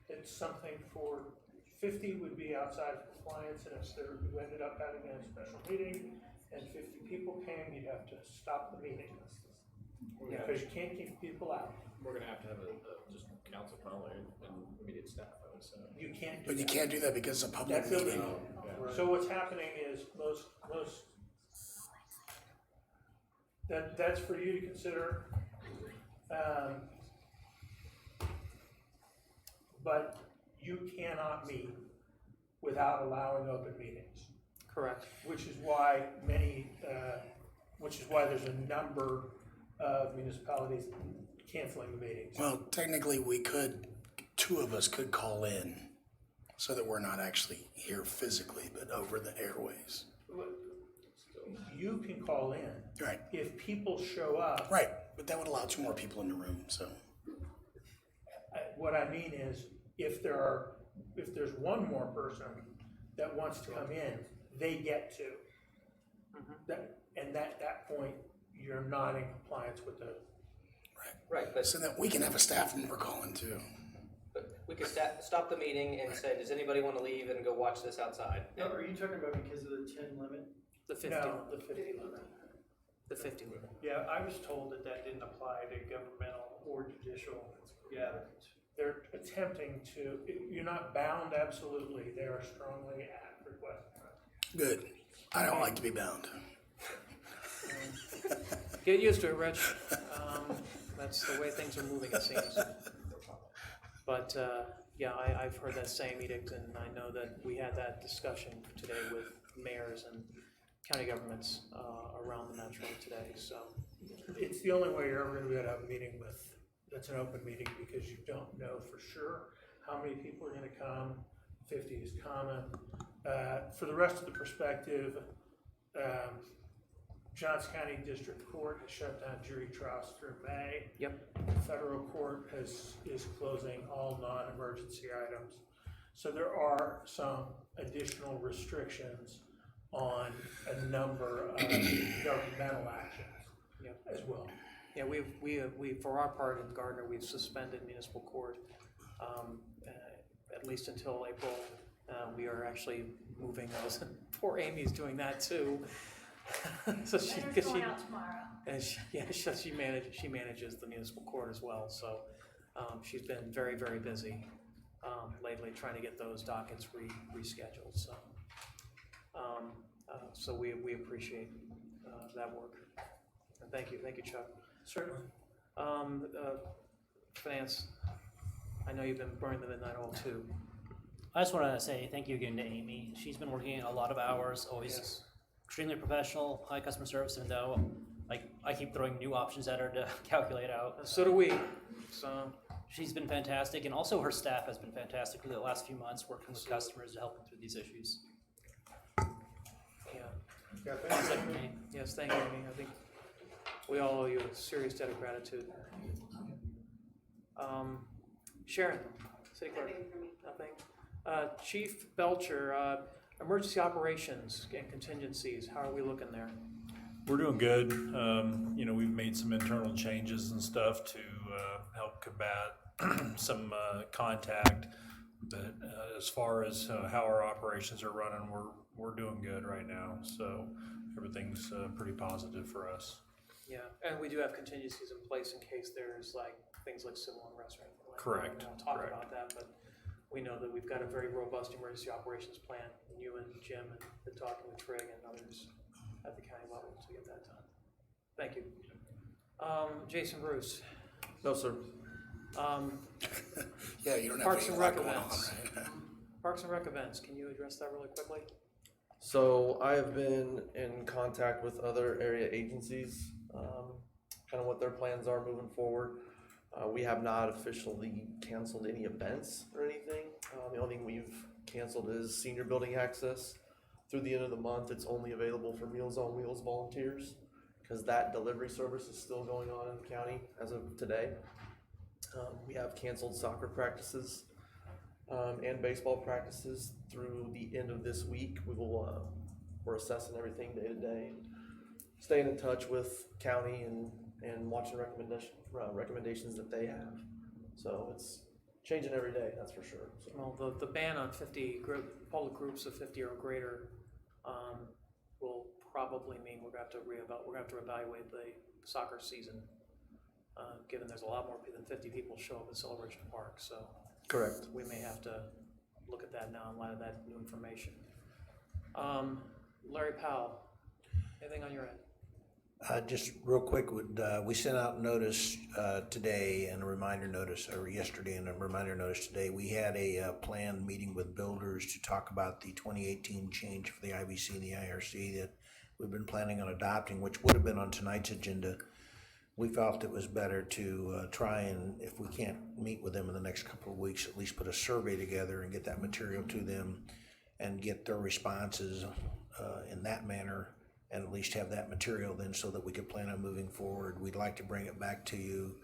it's something for, 50 would be outside of compliance, and if you ended up having a special meeting and 50 people came, you'd have to stop the meeting. Because you can't keep people out, We're gonna have to have a just council probably and immediate staff, I would say. you can't do But you that. can't do that because it's a public That's meeting. illegal. So what's happening is that's for you to consider. But you cannot meet without allowing open meetings, Correct. which is why there's a number of municipalities canceling the meetings. Well, technically, two of us could call in so that we're not actually here physically, but over the airways. You can call in. Right, If people show up, right, but that would allow 2 more people in the room, so. what I mean is, if there's one more person that wants to come in, they get to. And at that point, you're not in compliance with the, Right, but So that we can have a staff member call in too. we could stop the meeting and say, does anybody want to leave and go watch this outside? Are you talking about because of the 10 limit? The 50 no, limit. the 50 limit. The 50 limit. Yeah, I was told that didn't apply to governmental or judicial gatherings. They're attempting to, you're not bound absolutely, they are strongly at request. Good. I don't like to be bound. Get used to it, Rich. That's the way things are moving, it seems. But, yeah, I've heard that same edict, and I know that we had that discussion today with mayors and county governments around the metro today, so. It's the only way you're ever gonna be able to have a meeting that's an open meeting, because you don't know for sure how many people are gonna come. 50 is common. For the rest of the perspective, Johnson County District Court has shut down jury trials through May. Yep. Federal court is closing all non-emergency items. So there are some additional restrictions on a number of governmental actions as well. Yeah, we for our part in Gardner, we've suspended municipal court, at least until April. We are actually moving those, poor Amy's doing that too. So she manages the municipal court as well, so she's been very, very busy lately trying to get those dockets rescheduled, so so we appreciate that work. And thank you Chuck. Certainly. Finance, I know you've been burning the midnight oil too. I just want to say thank you again to Amy. She's been working a lot of hours, always Yes. extremely professional, high customer service, even though I keep throwing new options at her to calculate out. So do we, so, She's been fantastic, and also her staff has been fantastic for the last few months, working with customers to help them through these issues. yeah. That's it for me. Yes, thank you, Amy. I think we all owe you a serious debt of gratitude. Sharon, City Clerk. Nothing for me. Nothing. Chief Belcher, emergency operations and contingencies, how are we looking there? We're doing good. You know, we've made some internal changes and stuff to help combat some contact. But as far as how our operations are running, we're doing good right now. So everything's pretty positive for us. Yeah, and we do have contingencies in place in case there's like things like civil unrest or anything like that. Correct, We won't talk correct. about that, but we know that we've got a very robust emergency operations plan. And you and Jim have been talking with Trig and others at the county level to get that done. Thank you. Jason Bruce. No, sir. Yeah, you don't have Parks any and lot Rec going on, events. right? Parks and Rec events, can you address that really quickly? So I have been in contact with other area agencies, kind of what their plans are moving forward. We have not officially canceled any events or anything. The only thing we've canceled is senior building access. Through the end of the month, it's only available for Meals on Wheels volunteers because that delivery service is still going on in the county as of today. We have canceled soccer practices and baseball practices through the end of this week. We're assessing everything day to day and staying in touch with county and watching recommendations that they have. So it's changing every day, that's for sure. So. Well, the ban on public groups of 50 or greater will probably mean we're gonna have to evaluate the soccer season, given there's a lot more than 50 people show up at Celebration Park. So Correct. we may have to look at that now in light of that new information. Larry Powell, anything on your end? Just real quick, we sent out notice today and a reminder notice, or yesterday and a reminder notice today. We had a planned meeting with builders to talk about the 2018 change for the IBC and the IRC that we've been planning on adopting, which would have been on tonight's agenda. We felt it was better to try and, if we can't meet with them in the next couple of weeks, at least put a survey together and get that material to them and get their responses in that manner, and at least have that material then so that we could plan on moving forward. We'd like to bring it back to you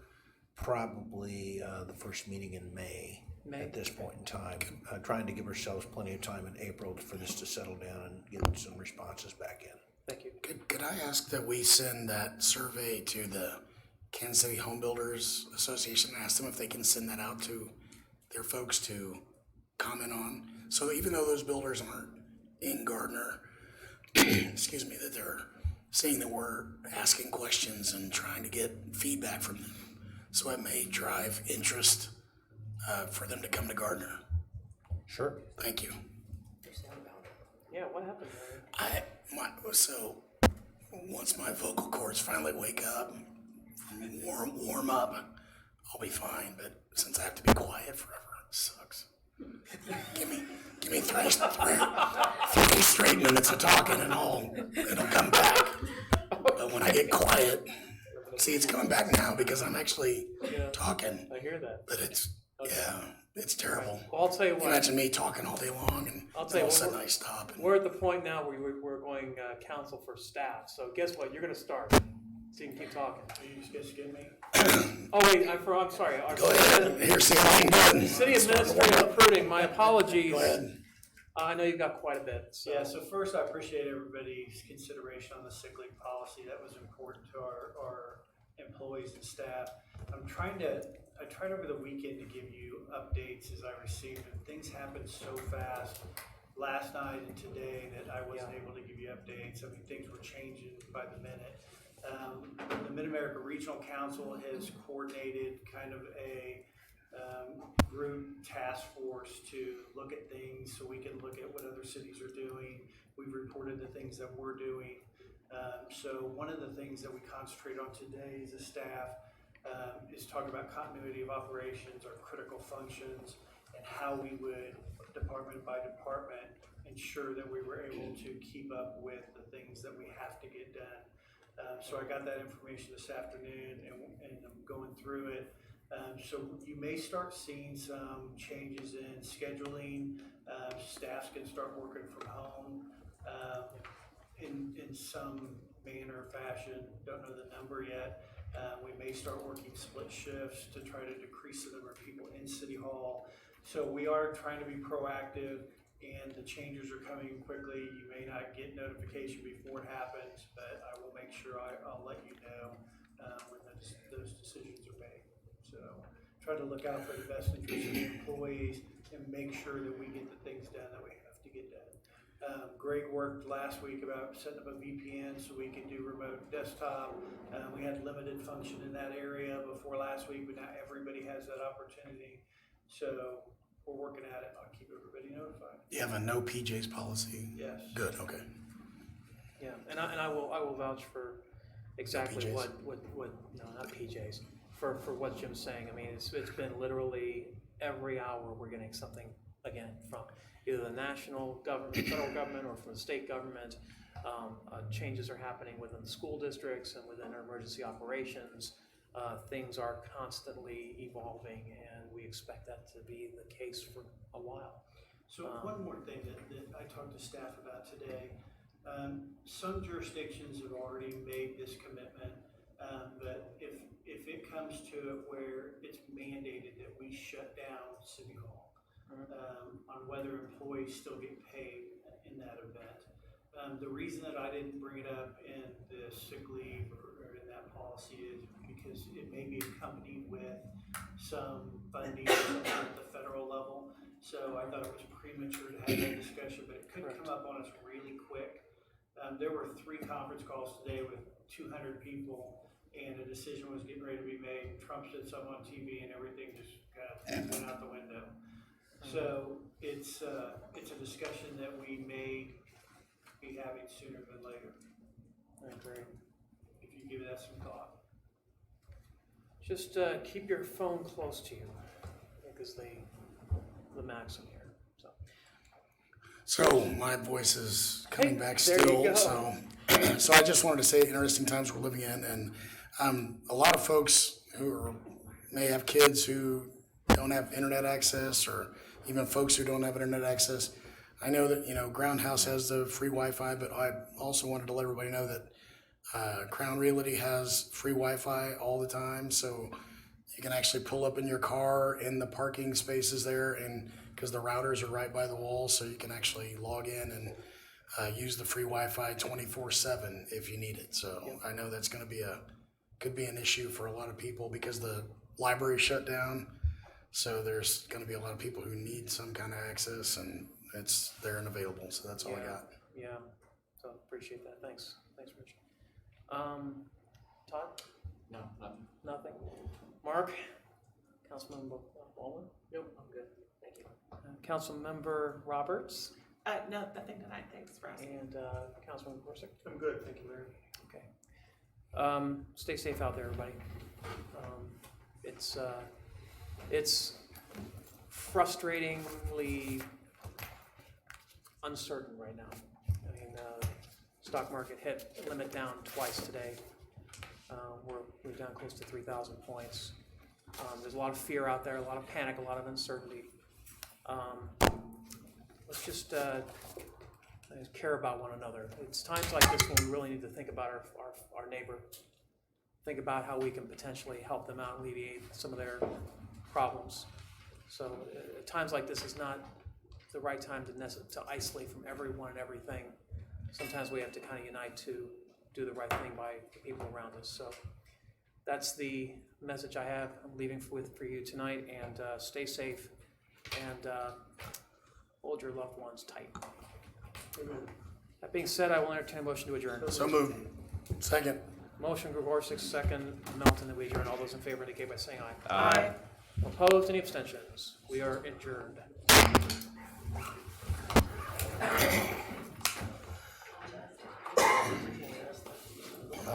probably the first meeting in May. At this point in time, trying to give ourselves plenty of time in April for this to settle down and get some responses back in. Thank you. Could I ask that we send that survey to the Kansas City Home Builders Association and ask them if they can send that out to their folks to comment on? So even though those builders aren't in Gardner, excuse me, that they're seeing that we're asking questions and trying to get feedback from them. So it may drive interest for them to come to Gardner. Sure. Thank you. Yeah, what happened, Larry? So once my vocal cords finally wake up, warm up, I'll be fine. But since I have to be quiet forever, it sucks. Give me three straight minutes of talking and it'll come back. But when I get quiet, see, it's coming back now because I'm actually talking. I hear that. But it's terrible. Well, I'll tell you what. Imagine me talking all day long and I'll tell you all of a what, sudden I stop. We're at the point now where we're going counsel for staff. So guess what? You're going to start. So you can keep talking. Are you just gonna skip me? Oh wait, I'm sorry. Go ahead. Here's the line button. City Administrative Recruiting. My apologies. Go ahead. I know you've got quite a bit. So. Yeah, so first I appreciate everybody's consideration on the sick leave policy. That was important to our employees and staff. I tried over the weekend to give you updates as I received them. Things happened so fast last night and today that I wasn't able to give you updates. I mean, things were changing by the minute. The Mid-America Regional Council has coordinated kind of a group task force to look at things so we can look at what other cities are doing. We've reported the things that we're doing. So one of the things that we concentrate on today as a staff is talking about continuity of operations or critical functions and how we would, department by department, ensure that we were able to keep up with the things that we have to get done. So I got that information this afternoon and I'm going through it. So you may start seeing some changes in scheduling. Staffs can start working from home in some manner or fashion. Don't know the number yet. We may start working split shifts to try to decrease the number of people in City Hall. So we are trying to be proactive, and the changes are coming quickly. You may not get notification before it happens, but I will make sure I'll let you know when those decisions are made. So try to look out for the best interest of the employees and make sure that we get the things done that we have to get done. Greg worked last week about setting up a VPN so we could do remote desktop. We had limited function in that area before last week, but now everybody has that opportunity. So we're working at it. I'll keep everybody notified. You have a no PJs policy? Yes. Good, okay. Yeah, and I will vouch for exactly PJs? what no, not PJs, for what Jim's saying. I mean, it's been literally every hour we're getting something again from either the national government, federal government, or from the state government. Changes are happening within the school districts and within our emergency operations. Things are constantly evolving, and we expect that to be the case for a while. So one more thing that I talked to staff about today. Some jurisdictions have already made this commitment, but if it comes to it where it's mandated that we shut down City Hall, on whether employees still get paid in that event. The reason that I didn't bring it up in the sick leave or in that policy is because it may be accompanied with some funding at the federal level. So I thought it was premature to have that discussion, but it could come up on us really quick. There were 3 conference calls today with 200 people, and a decision was getting ready to be made. Trump said something on TV, and everything just kind of went out the window. So it's a discussion that we may be having sooner than later. I agree. If you give that some thought. Just keep your phone close to you, I think is the maxim here. So my voice is coming back there you still. go. So I just wanted to say, interesting times we're living in, and a lot of folks may have kids who don't have internet access, or even folks who don't have internet access. I know that, Ground House has the free Wi-Fi, but I also wanted to let everybody know that Crown Realty has free Wi-Fi all the time. So you can actually pull up in your car in the parking spaces there, and because the routers are right by the wall, so you can actually log in and use the free Wi-Fi 24/7 if you need it. So I know that's going to could be an issue for a lot of people because the library shut down. So there's going to be a lot of people who need some kind of access, and it's there and available. So that's all I got. Yeah, so appreciate that. Thanks, Rich. Todd? No, nothing. Nothing. Mark? Councilmember Baldwin? Nope, I'm good, thank you. Councilmember Roberts? No, nothing tonight, thanks for asking. And Councilmember Gorsuch? I'm good, thank you, Larry. Okay. Stay safe out there, everybody. It's frustratingly uncertain right now. I mean, stock market hit limit down twice today. We're down close to 3,000 points. There's a lot of fear out there, a lot of panic, a lot of uncertainty. Let's just care about one another. It's times like this when we really need to think about our neighbor. Think about how we can potentially help them out, alleviate some of their problems. So at times like this is not the right time to isolate from everyone and everything. Sometimes we have to kind of unite to do the right thing by the people around us. So that's the message I have. I'm leaving for you tonight, and stay safe and hold your loved ones tight. Amen. That being said, I will entertain a motion to adjourn. So moved. Second. Motion Gregorczyk, second Melton, that we adjourn. All those in favor indicate by saying aye. Aye. Opposed, any abstentions? We are adjourned.